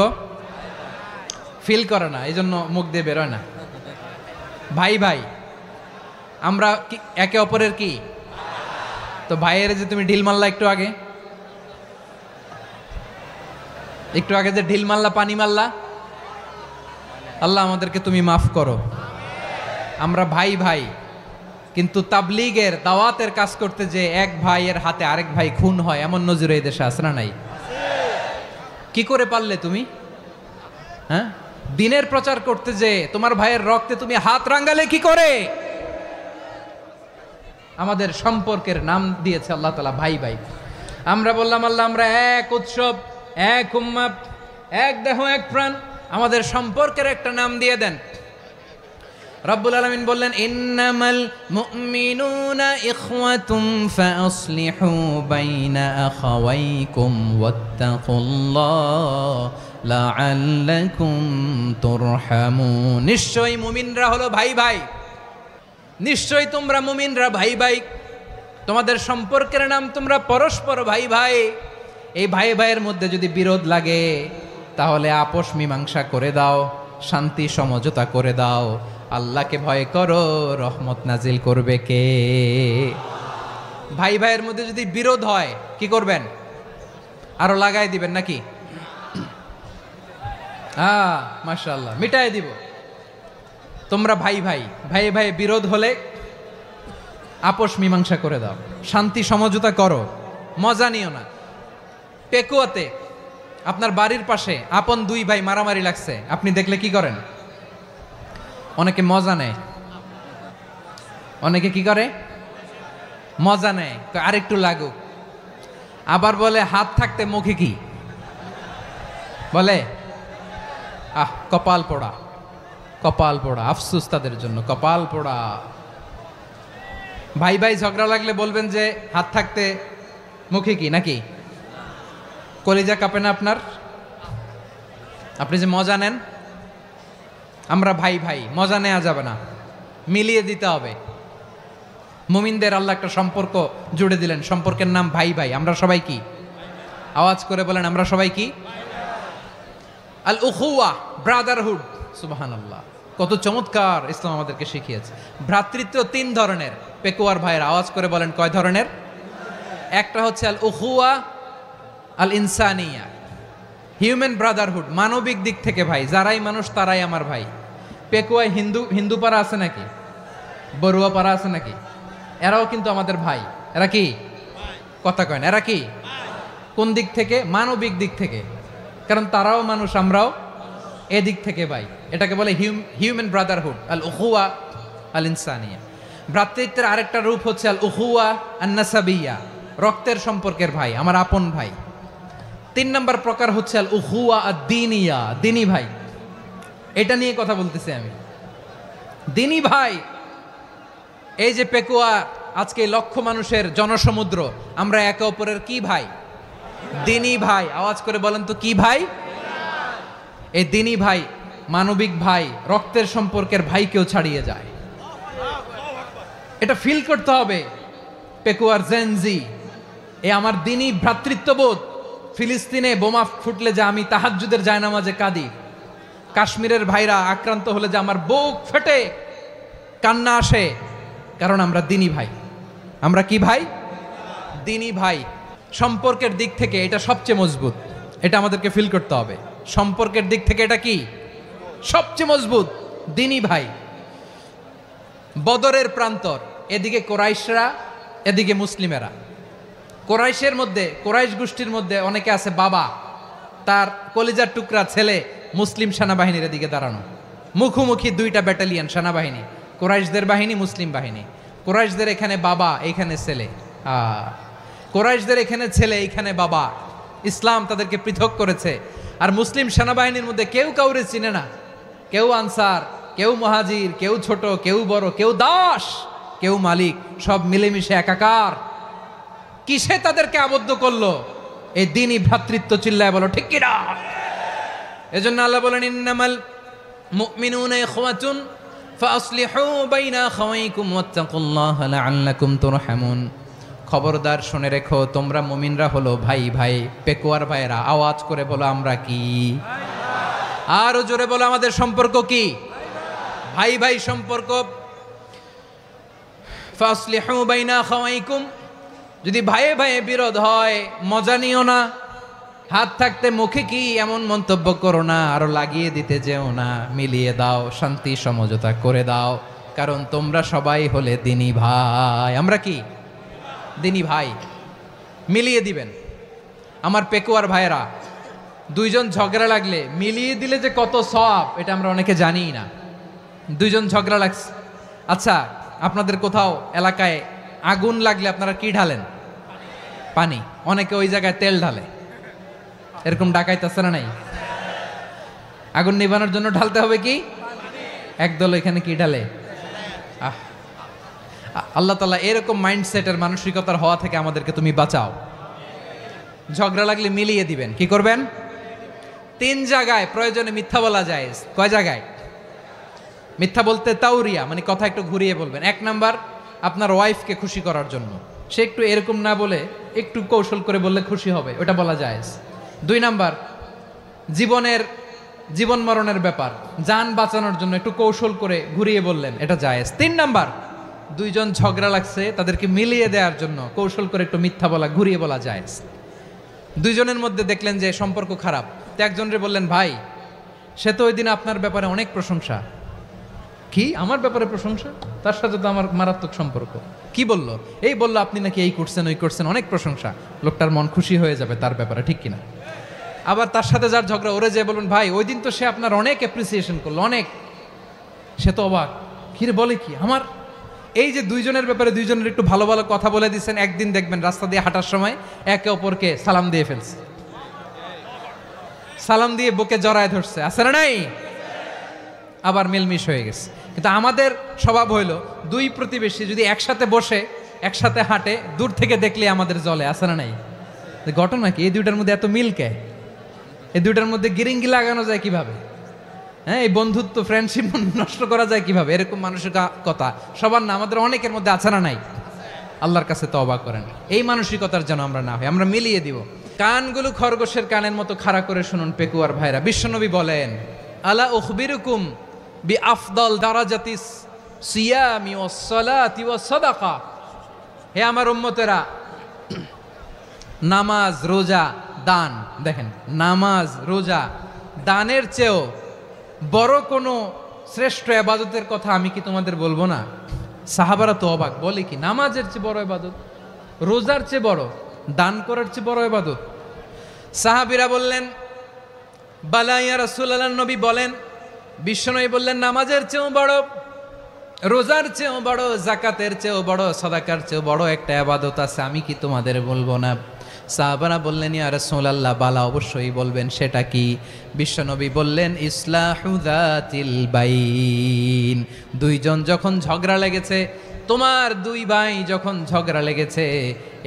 ফিল করে না, এই জন্য মুখ দিয়ে বেরোয় না। ভাই ভাই, আমরা একে অপরের কি? তো ভাইয়ের যে তুমি ঢিল মারলা একটু আগে, যে ঢিল মারলা, পানি মারলা, আল্লাহ আমাদেরকে তুমি মাফ করো। আমরা ভাই ভাই, কিন্তু তাবলীগের দাওয়াতের কাজ করতে যে এক ভাইয়ের হাতে আরেক ভাই খুন হয়, এমন নজির এই দেশে আছে না নাই? কি করে পারলে তুমি? হ্যাঁ, দিনের প্রচার করতে যে তোমার ভাইয়ের রক্তে তুমি হাত রাঙ্গালে কি করে? আমাদের সম্পর্কের নাম দিয়েছে আল্লাহ তাআলা ভাই ভাই। আমরা বললাম, আল্লাহ আমরা এক উৎসব, এক উম্মাহ, এক দেহ এক প্রাণ, আমাদের সম্পর্কের একটা নাম দিয়ে দেন। রব্বুল আলামিন বললেন, ইন্নামাল মুমিনুনা ইখওয়াতুম ফাআসলিহু বাইনা আখাওয়াইকুম ওয়াত্তাকুল্লাহ লাআল্লাকুম তুরহামুন। নিশ্চয়ই মুমিনরা হলো ভাই ভাই, নিশ্চয়ই তোমরা মুমিনরা ভাই ভাই, তোমাদের সম্পর্কের নাম তোমরা পরস্পর ভাই ভাই। এই ভাই ভাইয়ের মধ্যে যদি বিরোধ লাগে তাহলে আপোষ মীমাংসা করে দাও, শান্তি সমঝোতা করে দাও। আল্লাহকে ভয় করো, রহমত নাজিল করবে কে? ভাই ভাইয়ের মধ্যে যদি বিরোধ হয় কি করবেন? আরো লাগাই দিবেন নাকি? মাশাআল্লাহ, মিটাই দিব। তোমরা ভাই ভাই, ভাই ভাই বিরোধ হলে আপোষ মীমাংসা করে দাও, শান্তি সমঝোতা করো, মজা নিও না। পেকুয়াতে আপনার বাড়ির পাশে আপন দুই ভাই মারামারি লাগছে, আপনি দেখলে কি করেন? অনেকে মজা নেয়। অনেকে কি করে? মজা নেয়, আরেকটু লাগুক। আবার বলে হাত থাকতে মুখে কি বলে? কপাল পোড়া, কপাল পোড়া। আফসোস তাদের জন্য, কপাল পোড়া। ভাই ভাই ঝগড়া লাগলে বলবেন যে হাত থাকতে মুখে কি, নাকি? কলিজা কাঁপে না আপনার? আপনি যে মজা নেন। আমরা ভাই ভাই, মজা নেওয়া যাবে না, মিলিয়ে দিতে হবে। মুমিনদের আল্লাহ একটা সম্পর্ক জুড়ে দিলেন, সম্পর্কের নাম ভাই ভাই। আমরা সবাই কি? আওয়াজ করে বলেন, আমরা সবাই কি? আল উখুয়া, ব্রাদারহুড। সুবহানাল্লাহ, কত চমৎকার ইসলাম আমাদেরকে শিখিয়েছে। ভ্রাতৃত্ব তিন ধরনের। পেকুয়ার ভাইয়ের আওয়াজ করে বলেন, কয় ধরনের? একটা হচ্ছে আল উখুয়া আল ইনসানিয়া, হিউম্যান ব্রাদারহুড, মানবিক দিক থেকে ভাই, যারাই মানুষ তারাই আমার ভাই। পেকুয়ায় হিন্দু পাড়া আছে নাকি? বড়ুয়া পাড়া আছে নাকি? এরাও কিন্তু আমাদের ভাই। এরা কি? কথা কয় না, এরা কি? কোন দিক থেকে? মানবিক দিক থেকে, কারণ তারাও মানুষ, আমরাও এদিক থেকে ভাই। এটাকে বলে হিউম্যান ব্রাদারহুড, আল উখুয়া আল ইনসানিয়া। ভ্রাতৃত্বের আরেকটা রূপ হচ্ছে আল উখুয়া আন নাসাবিয়া, রক্তের সম্পর্কের ভাই, আমার আপন ভাই। তিন নম্বর প্রকার হচ্ছে আল উখুয়া আদ-দীনিয়া, দিনী ভাই। এটা নিয়ে কথা বলতেছি আমি। দিনী ভাই, এই যে পেকুয়া, আজকে লক্ষ মানুষের জনসমুদ্র, আমরা একে অপরের কি ভাই? দিনী ভাই। আওয়াজ করে বলেন তো, কি ভাই? এই দিনী ভাই, মানবিক ভাই, রক্তের সম্পর্কের ভাইকেও ছাড়িয়ে যায়। এটা ফিল করতে হবে। পেকুয়ার জেনজি, এ আমার দিনী ভ্রাতৃত্ববোধ। ফিলিস্তিনে বোমা ফুটলে যে আমি তাহাজ্জুদের জায়নামাজে কাঁদি, কাশ্মীরের ভাইরা আক্রান্ত হলে যে আমার বুক ফেটে কান্না আসে, কারণ আমরা দিনী ভাই। আমরা কি ভাই? দিনী ভাই। সম্পর্কের দিক থেকে এটা সবচেয়ে মজবুত, এটা আমাদেরকে ফিল করতে হবে। সম্পর্কের দিক থেকে এটা কি? সবচেয়ে মজবুত, দিনী ভাই। বদরের প্রান্তর, এদিকে কোরাইশরা, এদিকে মুসলিমেরা। কোরাইশের মধ্যে, কোরাইশ গোষ্ঠীর মধ্যে অনেকে আছে বাবা, তার কলিজার টুকরা ছেলে মুসলিম সেনাবাহিনীর এদিকে দাঁড়ানো, মুখোমুখি দুইটা ব্যাটালিয়ন সেনাবাহিনী, কোরাইশদের বাহিনী, মুসলিম বাহিনী। কোরাইশদের এখানে বাবা, এখানে ছেলে। কোরাইশদের এখানে ছেলে, এখানে বাবা। ইসলাম তাদেরকে পৃথক করেছে। আর মুসলিম সেনাবাহিনীর মধ্যে কেউ কাউরে চিনে না। কেউ আনসার, কেউ মুহাজির, কেউ ছোট, কেউ বড়, কেউ দাস, কেউ মালিক, সব মিলেমিশে একাকার। কিসে তাদেরকে আবদ্ধ করলো? এই দ্বীনি ভ্রাতৃত্ব। চিল্লায় বলো ঠিক কিনা? এজন্য আল্লাহ বলেন, ইন্নামাল মুমিনুনা ইখওয়াতুন ফাসলিহু বাইনা আখাওয়াইকুম ওয়াত্তাকুল্লাহা লাআল্লাকুম তুরহামুন। খবরদার শুনে রেখো, তোমরা মুমিনরা হলো ভাই ভাই, পেকুয়ার ভাইরা। আওয়াজ করে বলো আমরা কি? আরো জোরে বলো আমাদের সম্পর্ক কি? ভাই ভাই সম্পর্ক। ফাসলিহু বাইনা আখাওয়াইকুম, যদি ভাইয়ে ভাইয়ে বিরোধ হয় মজা নিও না। হাত থাকতে মুখে কি এমন মন্তব্য করো না, আরো লাগিয়ে দিতে যেও না। মিলিয়ে দাও, শান্তি সমঝোতা করে দাও, কারণ তোমরা সবাই হলে দ্বীনি ভাই। আমরা কি? দ্বীনি ভাই। মিলিয়ে দিবেন। আমার পেকুয়ার ভাইয়েরা, দুইজন ঝগড়া লাগলে মিলিয়ে দিলে যে কত সওয়াব, এটা আমরা অনেকে জানি না। দুইজন ঝগড়া লাগছে, আচ্ছা আপনাদের কোথাও এলাকায় আগুন লাগলে আপনারা কি ঢালেন? পানি। অনেকে ওই জায়গায় তেল ঢালে। এরকম ডাকাইতে আছে না নাই? আগুন নিভানোর জন্য ঢালতে হবে কি? একদল এখানে কি ঢালে? আল্লাহ তাআলা এরকম মাইন্ডসেটের মানসিকতার হওয়া থেকে আমাদেরকে তুমি বাঁচাও। ঝগড়া লাগলে মিলিয়ে দিবেন। কি করবেন? 3 জায়গায় প্রয়োজনে মিথ্যা বলা যায়। কয় জায়গায় মিথ্যা বলতে? তাউরিয়া, মানে কথা একটু ঘুরিয়ে বলবেন। 1 নাম্বার, আপনার ওয়াইফকে খুশি করার জন্য। সে একটু এরকম না বলে একটু কৌশল করে বললে খুশি হবে, ওটা বলা যায়। 2 নাম্বার, জীবন মরণের ব্যাপার, জান বাঁচানোর জন্য একটু কৌশল করে ঘুরিয়ে বললেন, এটা জায়েজ। 3 নাম্বার, দুইজন ঝগড়া লাগছে তাদেরকে মিলিয়ে দেওয়ার জন্য কৌশল করে একটু মিথ্যা বলা, ঘুরিয়ে বলা জায়েজ। দুইজনের মধ্যে দেখলেন যে সম্পর্ক খারাপ, তো একজনরে বললেন, ভাই সে তো ওই দিন আপনার ব্যাপারে অনেক প্রশংসা। কি আমার ব্যাপারে প্রশংসা? তার সাথে তো আমার মারাত্মক সম্পর্ক। কি বললো? এই বললো আপনি নাকি এই করছেন ওই করছেন, অনেক প্রশংসা। লোকটার মন খুশি হয়ে যাবে তার ব্যাপারে, ঠিক কিনা? আবার তার সাথে যার ঝগড়া, ওরে যে বলবেন, ভাই ওই দিন তো সে আপনার অনেক অ্যাপ্রিসিয়েশন করলো, অনেক। সে তো অবাক, কিরে বলে কি আমার? এই যে দুইজনের ব্যাপারে দুইজনের একটু ভালো ভালো কথা বলে দিচ্ছেন, একদিন দেখবেন রাস্তা দিয়ে হাঁটার সময় একে অপরকে সালাম দিয়ে ফেলছে, সালাম দিয়ে বুকে জড়ায় ধরছে, আছে না নাই? আবার মিলমিশ হয়ে গেছে। কিন্তু আমাদের স্বভাব হইল, দুই প্রতিবেশী যদি একসাথে বসে একসাথে হাঁটে, দূর থেকে দেখলে আমাদের জলে, আছে না নাই? ঘটনা কি? এই দুইটার মধ্যে এত মিল কে? এই দুইটার মধ্যে গিরিঙ্গি লাগানো যায় কিভাবে? হ্যাঁ, এই বন্ধুত্ব ফ্রেন্ডশিপ নষ্ট করা যায় কিভাবে? এরকম মানসিকতা সবার না, আমাদের অনেকের মধ্যে আছে না নাই? আল্লাহর কাছে তওবা করেন, এই মানসিকতার যেন আমরা না হই, আমরা মিলিয়ে দিব। কানগুলো খরগোশের কানের মতো খাড়া করে শুনুন পেকুয়ার ভাইরা। বিশ্বনবী বলেন, আলা উখবিরুকুম বি আফদল দারাজাতিস সিয়ামি ওয়াস সালাতি ওয়াস সাদাকা। হে আমার উম্মতেরা, নামাজ, রোজা, দান, দেখেন নামাজ, রোজা, দানের চেয়েও বড় কোনো শ্রেষ্ঠ ইবাদতের কথা আমি কি তোমাদের বলবো না? সাহাবারা তো অবাক, বলে কি নামাজের চেয়ে বড় ইবাদত, রোজার চেয়ে বড়, দান করার চেয়ে বড় ইবাদত? সাহাবীরা বললেন, বালা ইয়া রাসূলুল্লাহ। নবী বলেন, বিশ্বনবী বললেন, নামাজের চেয়েও বড়, রোজার চেয়েও বড়, যাকাতের চেয়েও বড়, সাদাকার চেয়েও বড় একটা ইবাদত আছে, আমি কি তোমাদের বলবো না? সাহাবারা বললেন, ইয়া রাসূলুল্লাহ, বালা অবশ্যই বলবেন, সেটা কি? বিশ্বনবী বললেন, ইসলাহু যাতিল বাইন। দুইজন যখন ঝগড়া লেগেছে, তোমার দুই ভাই যখন ঝগড়া লেগেছে,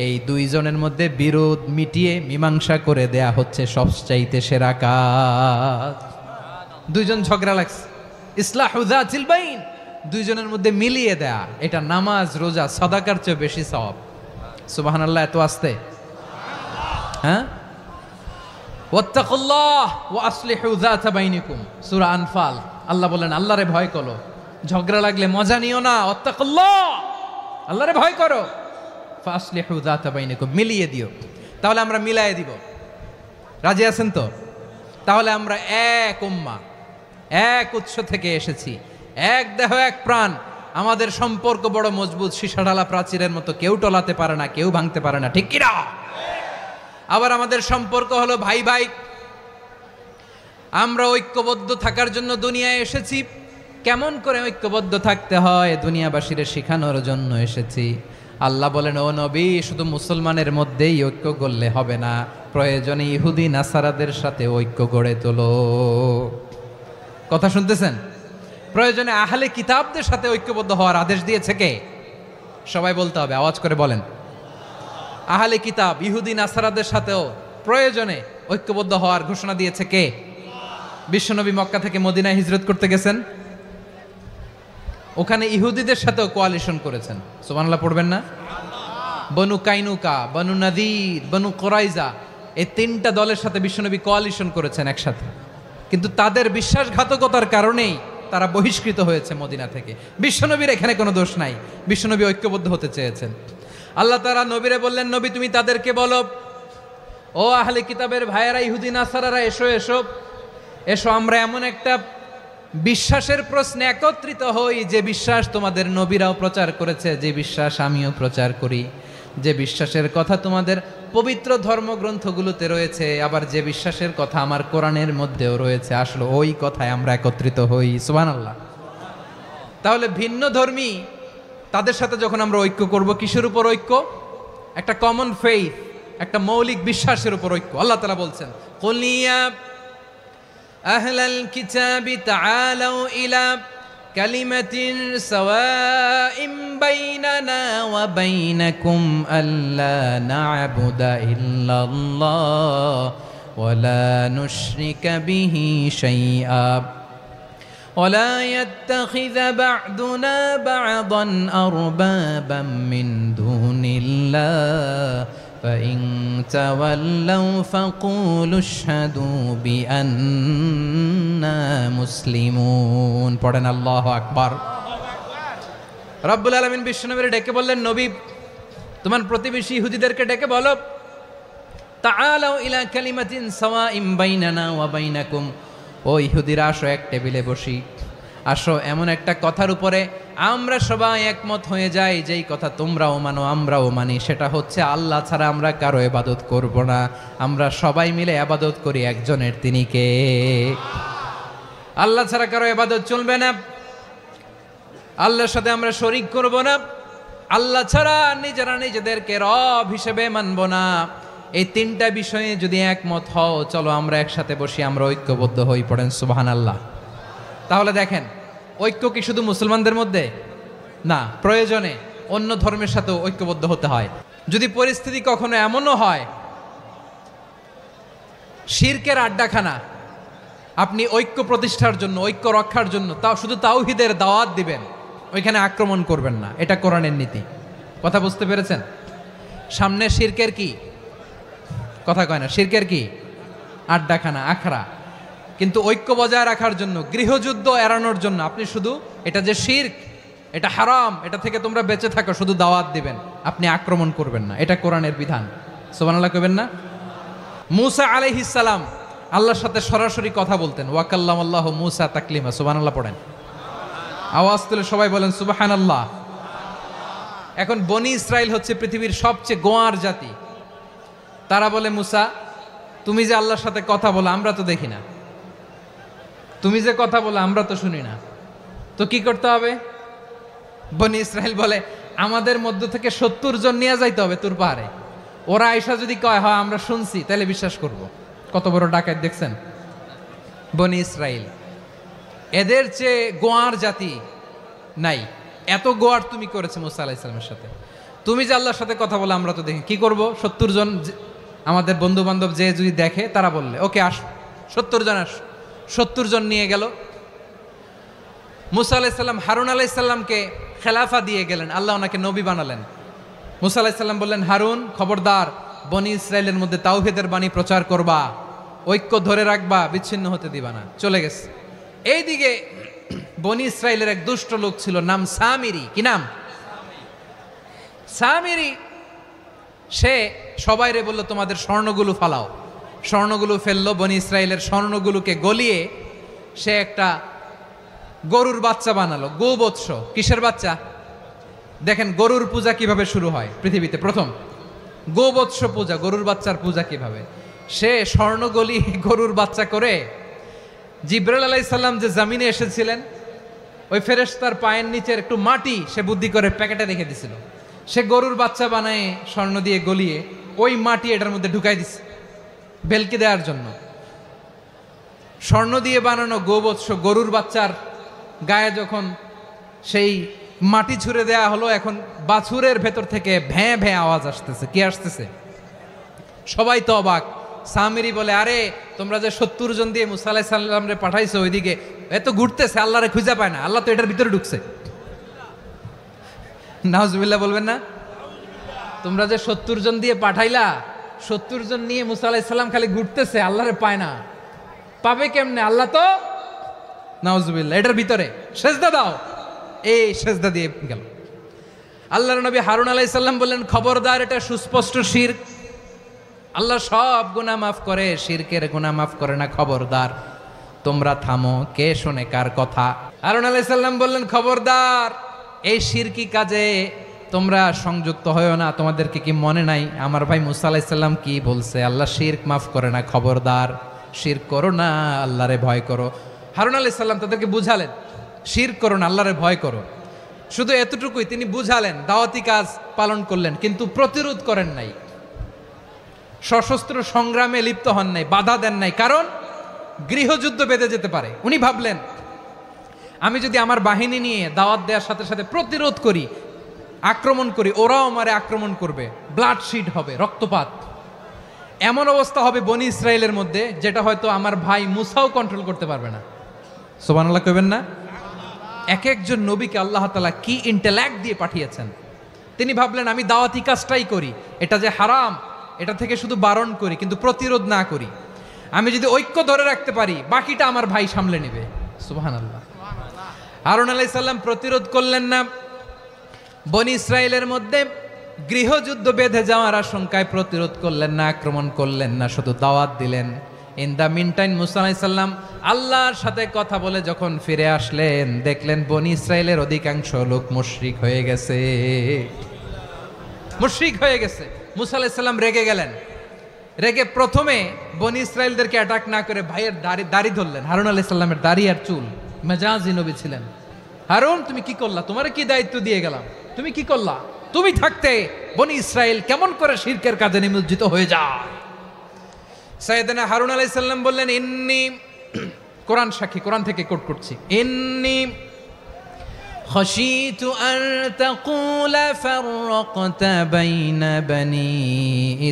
এই দুইজনের মধ্যে বিরোধ মিটিয়ে মীমাংসা করে দেয়া হচ্ছে সবচাইতে সেরা কাজ। দুইজন ঝগড়া লাগছে, ইসলাহু যাতিল বাইন, দুইজনের মধ্যে মিলিয়ে দেয়া, এটা নামাজ, রোজা, সাদাকার চেয়ে বেশি সওয়াব। সুবহানাল্লাহ, এত আস্তে? হ্যাঁ, ওয়াত্তাকুল্লাহ ওয়া আসলিহু যাতা বাইনিকুম, সূরা আনফাল। আল্লাহ বলেন, আল্লাহরে ভয় করো, ঝগড়া লাগলে মজা নিও না, ওয়াত্তাকুল্লাহ, আল্লাহরে ভয় করো, ফাসলিহু যাতা বাইনিকুম, মিলিয়ে দিও। তাহলে আমরা মিলায়ে দিব, রাজি আছেন তো? তাহলে আমরা এক উম্মাহ, এক উৎস থেকে এসেছি, এক দেহ এক প্রাণ, আমাদের সম্পর্ক বড় মজবুত, সীসাঢালা প্রাচীরের মতো, কেউ টলাতে পারে না, কেউ ভাঙতে পারে না, ঠিক কিনা? আবার আমাদের সম্পর্ক হলো ভাই ভাই। আমরা ঐক্যবদ্ধ থাকার জন্য দুনিয়ায় এসেছি। কেমন করে ঐক্যবদ্ধ থাকতে হয় দুনিয়াবাসীরে শেখানোর জন্য এসেছি। আল্লাহ বলেন, ও নবী, শুধু মুসলমানের মধ্যেই ঐক্য গড়লে হবে না, প্রয়োজনে ইহুদি নাসারাদের সাথে ঐক্য গড়ে তোলো। কথা শুনতেছেন? প্রয়োজনে আহলে কিতাবদের সাথে ঐক্যবদ্ধ হওয়ার আদেশ দিয়েছে কে? সবাই বলতে হবে, আওয়াজ করে বলেন। আহলে কিতাব ইহুদি নাসারাদের সাথেও প্রয়োজনে ঐক্যবদ্ধ হওয়ার ঘোষণা দিয়েছে কে? বিশ্বনবী মক্কা থেকে মদিনায় হিজরত করতে গেছেন, ওখানে ইহুদিদের সাথেও কোয়ালিশন করেছেন। সুবহানাল্লাহ পড়বেন না? বনু কাইনুকা, বনু নাদির, বনু কোরাইজা, এই তিনটা দলের সাথে বিশ্বনবী কোয়ালিশন করেছেন একসাথে, কিন্তু তাদের বিশ্বাসঘাতকতার কারণেই তারা বহিষ্কৃত হয়েছে মদিনা থেকে। বিশ্বনবীর এখানে কোনো দোষ নাই, বিশ্বনবী ঐক্যবদ্ধ হতে চেয়েছেন। আল্লাহ তাআলা নবীরে বললেন, নবী তুমি তাদেরকে বলো, ও আহলে কিতাবের ভাইয়েরা, ইহুদি নাসারারা, এসো এসো এসো, আমরা এমন একটা বিশ্বাসের প্রশ্নে একত্রিত হই যে বিশ্বাস তোমাদের নবীরাও প্রচার করেছে, যে বিশ্বাস আমিও প্রচার করি, যে বিশ্বাসের কথা তোমাদের পবিত্র ধর্মগ্রন্থগুলোতে রয়েছে, আবার যে বিশ্বাসের কথা আমার কোরআনের মধ্যেও রয়েছে, আসলে ওই কথায় আমরা একত্রিত হই। সুবহানাল্লাহ। তাহলে ভিন্ন ধর্মী তাদের সাথে যখন আমরা ঐক্য করব, কিসের উপর ঐক্য? একটা কমন ফেইথ, একটা মৌলিক বিশ্বাসের উপর ঐক্য। আল্লাহ তাআলা বলছেন, কুল ইয়া আহলাল কিতাবি তাআলাউ ইলা কালিমাতিন সাওয়াইম বাইনানা ওয়া বাইনাকুম আল্লা না'বুদা ইল্লাল্লাহ ওয়া লা নুশরিকা বিহি শাইআ ولا يتخذ بعضنا بعضا أربابا من دون الله فإن تولوا فقولوا اشهدوا بأننا مسلمون। পড়েন আল্লাহু আকবার। রব্বুল আলামিন বিশ্বনবীর ডেকে বললেন, নবী তোমার প্রতিবেশী ইহুদিদেরকে ডেকে বলো, তাআলাউ ইলা কালিমাতিন সাওয়াইম বাইনানা ওয়া বাইনাকুম, ও ইহুদিরা আসো, এক টেবিলে বসি, আসো এমন একটা কথার উপরে আমরা সবাই একমত হয়ে যাই, যেই কথা তোমরাও মানো আমরাও মানি, সেটা হচ্ছে আল্লাহ ছাড়া আমরা কারো ইবাদত করব না, আমরা সবাই মিলে ইবাদত করি একজনের, তিনি কে? আল্লাহ ছাড়া কারো ইবাদত চলবে না, আল্লাহর সাথে আমরা শরীক করব না, আল্লাহ ছাড়া নিজেরা নিজেদেরকে রব হিসেবে মানব না। এই তিনটা বিষয়ে যদি একমত হও, চলো আমরা একসাথে বসি, আমরা ঐক্যবদ্ধ হই। পড়েন সুবহানাল্লাহ। তাহলে দেখেন, ঐক্য কি শুধু মুসলমানদের মধ্যে না, প্রয়োজনে অন্য ধর্মের সাথেও ঐক্যবদ্ধ হতে হয়। যদি পরিস্থিতি কখনো এমনও হয় শিরকের আড্ডাখানা, আপনি ঐক্য প্রতিষ্ঠার জন্য, ঐক্য রক্ষার জন্য তাও শুধু তাওহীদের দাওয়াত দিবেন, ওইখানে আক্রমণ করবেন না, এটা কোরআনের নীতি। কথা বুঝতে পেরেছেন? সামনে শিরকের কি কথা কয় না, শিরকের কি আড্ডাখানা, আখড়া, কিন্তু ঐক্য বজায় রাখার জন্য, গৃহযুদ্ধ এড়ানোর জন্য আপনি শুধু এটা যে শিরক, এটা হারাম, এটা থেকে তোমরা বেঁচে থাকো, শুধু দাওয়াত দিবেন, আপনি আক্রমণ করবেন না, এটা কোরআনের বিধান। সুবহানাল্লাহ কইবেন না? মূসা আলাইহিস সালাম আল্লাহর সাথে সরাসরি কথা বলতেন, ওয়া কাল্লামাল্লাহু মূসা তাকলিমা। সুবহানাল্লাহ পড়েন, আওয়াজ তুলে সবাই বলেন সুবহানাল্লাহ। এখন বনি ইসরাইল হচ্ছে পৃথিবীর সবচেয়ে গোয়ার জাতি। তারা বলে, মূসা তুমি যে আল্লাহর সাথে কথা বলো আমরা তো দেখি না, তুমি যে কথা বলো আমরা তো শুনি না, তো কি করতে হবে? বনি ইসরাইল বলে, আমাদের মধ্য থেকে 70 জন নিয়ে যাইতে হবে তুর পাহাড়ে, ওরা আয়েশা যদি কয় হয় আমরা শুনছি, তাহলে বিশ্বাস করব। কত বড় ডাকাত দেখছেন বনি ইসরাইল। এদের চেয়ে গোয়ার জাতি নাই, এত গোয়ার তুমি করেছে মূসা আলাইহিস সালামের সাথে। তুমি যে আল্লাহর সাথে কথা বলে আমরা তো দেখি, কি করব? 70 জন আমাদের বন্ধু বান্ধব যে যদি দেখে, তারা বললে ওকে আস, 70 জন আস। 70 জন নিয়ে গেল। মূসা আলাইহিস সালাম হারুন আলাইহিস সালামকে খেলাফা দিয়ে গেলেন, আল্লাহ ওনাকে নবী বানালেন। মূসা আলাইহিস সালাম বললেন, হারুন খবরদার, বনি ইসরাইলের মধ্যে তাওহীদের বাণী প্রচার করবা, ঐক্য ধরে রাখবা, বিচ্ছিন্ন হতে দিবা না। চলে গেছে। এইদিকে বনি ইসরাইলের এক দুষ্ট লোক ছিল, নাম সামিরি। কি নাম? সামিরি। সে সবাইরে বলল, তোমাদের স্বর্ণগুলো ফালাও। স্বর্ণগুলো ফেললো, বনি ইসরাইলের স্বর্ণগুলোকে গলিয়ে সে একটা গরুর বাচ্চা বানালো, গোবৎস। কিসের বাচ্চা? দেখেন গরুর পূজা কিভাবে শুরু হয় পৃথিবীতে, প্রথম গোবৎস পূজা, গরুর বাচ্চার পূজা কিভাবে। সে স্বর্ণ গলি গরুর বাচ্চা করে জিবরাইল আলাইহিস সালাম যে জমিনে এসেছিলেন, ওই ফেরেশতার পায়ের নিচের একটু মাটি সে বুদ্ধি করে প্যাকেটে রেখে দিছিল। সে গরুর বাচ্চা বানায় স্বর্ণ দিয়ে গলিয়ে ওই মাটি এটার মধ্যে ঢুকাই দিছে ভেলকি দেওয়ার জন্য। স্বর্ণ দিয়ে বানানো গোবৎস গরুর বাচ্চার গায়ে যখন সেই মাটি ছুঁড়ে দেয়া হলো, এখন বাছুরের ভেতর থেকে ভ্যাঁ ভ্যাঁ আওয়াজ আসতেছে। কি আসতেছে? সবাই তো অবাক। সামিরি বলে, আরে তোমরা যে 70 জন দিয়ে মুসা আলাইহিস সালাম রে পাঠাইছো ওইদিকে, এত ঘুরতেছে, আল্লাহরে খুঁজে পায় না, আল্লাহ তো এটার ভিতরে ঢুকছে। নাউজুবিল্লাহ বলবেন না? তোমরা যে 70 জন দিয়ে পাঠাইলা, 70 জন নিয়ে মুসা আলাইহিস সালাম খালি ঘুরতেছে, আল্লাহরে পায় না। পাবে কেমনে? আল্লাহ তো, নাউজুবিল্লাহ, এটার ভিতরে সেজদা দাও। এই সেজদা দিয়ে গেল। আল্লাহর নবী হারুন আলাইহিস সালাম বললেন, খবরদার, এটা সুস্পষ্ট শিরক। আল্লাহ সব গুনাহ মাফ করে, শিরকের গুনাহ মাফ করে না, খবরদার তোমরা থামো। কে শোনে কার কথা? হারুন আলাইহিস সালাম বললেন, খবরদার, এই শিরকি কাজে তোমরা সংযুক্ত হয়ো না। তোমাদেরকে কি মনে নাই আমার ভাই মুসা আলাইহিস সালাম কি বলছে? আল্লাহ শিরক মাফ করে না, খবরদার শিরক করো না, আল্লাহরে ভয় করো। হারুন আলাইহিস সালাম তাদেরকে বুঝালেন, শিরক করো না, আল্লাহরে ভয় করো। শুধু এতটুকুই তিনি বুঝালেন, দাওয়াতি কাজ পালন করলেন, কিন্তু প্রতিরোধ করেন নাই, সশস্ত্র সংগ্রামে লিপ্ত হন নাই, বাধা দেন নাই, কারণ গৃহযুদ্ধ বেঁধে যেতে পারে। উনি ভাবলেন, আমি যদি আমার বাহিনী নিয়ে দাওয়াত দেওয়ার সাথে সাথে প্রতিরোধ করি, আক্রমণ করি, ওরাও আমারে আক্রমণ করবে, ব্লাডশিড হবে, রক্তপাত, এমন অবস্থা হবে বনি ইসরায়েলের মধ্যে যেটা হয়তো আমার ভাই মুসাও কন্ট্রোল করতে পারবে না। সুবহানাল্লাহ কইবেন না? এক একজন নবীকে আল্লাহ তাআলা কি ইন্টেলেক্ট দিয়ে পাঠিয়েছেন। তিনি ভাবলেন, আমি দাওয়াতি কাজটাই করি, এটা যে হারাম এটা থেকে শুধু বারণ করি, কিন্তু প্রতিরোধ না করি। আমি যদি ঐক্য ধরে রাখতে পারি, বাকিটা আমার ভাই সামলে নেবে। সুবহানাল্লাহ। হারুন আলাইহিস সালাম প্রতিরোধ করলেন না, বনি ইসরায়েলের মধ্যে গৃহযুদ্ধ বেঁধে যাওয়ার আশঙ্কায় প্রতিরোধ করলেন না, আক্রমণ করলেন না, শুধু দাওয়াত দিলেন। ইন দ্য মিন টাইম মুসা আলাইহিস সালাম আল্লাহর সাথে কথা বলে যখন ফিরে আসলেন, দেখলেন বনি ইসরায়েলের অধিকাংশ লোক মুশরিক হয়ে গেছে, মুশরিক হয়ে গেছে। মুসা আলাইহিস সালাম রেগে গেলেন। রেগে প্রথমে বনি ইসরায়েলদেরকে অ্যাটাক না করে ভাইয়ের দাড়ি ধরলেন। হারুন আলাইহিস সালামের দাড়ি আর চুল, মেজাজি নবী ছিলেন। হারুন, তুমি কি করলা? তোমারে কি দায়িত্ব দিয়ে গেলাম, তুমি কি করলা? তুমি থাকতে বনি ইসরায়েল কেমন করে শিরকের কাজে নিমজ্জিত হয়ে যায়? সাইয়েদনা হারুন আলাইহিস সালাম বললেন, ইন্নী, কোরআন সাক্ষী, কোরআন থেকে কোট করছি, ইন্নী খাশিতু আন তাকুলা ফাররাকতা বাইনা বনি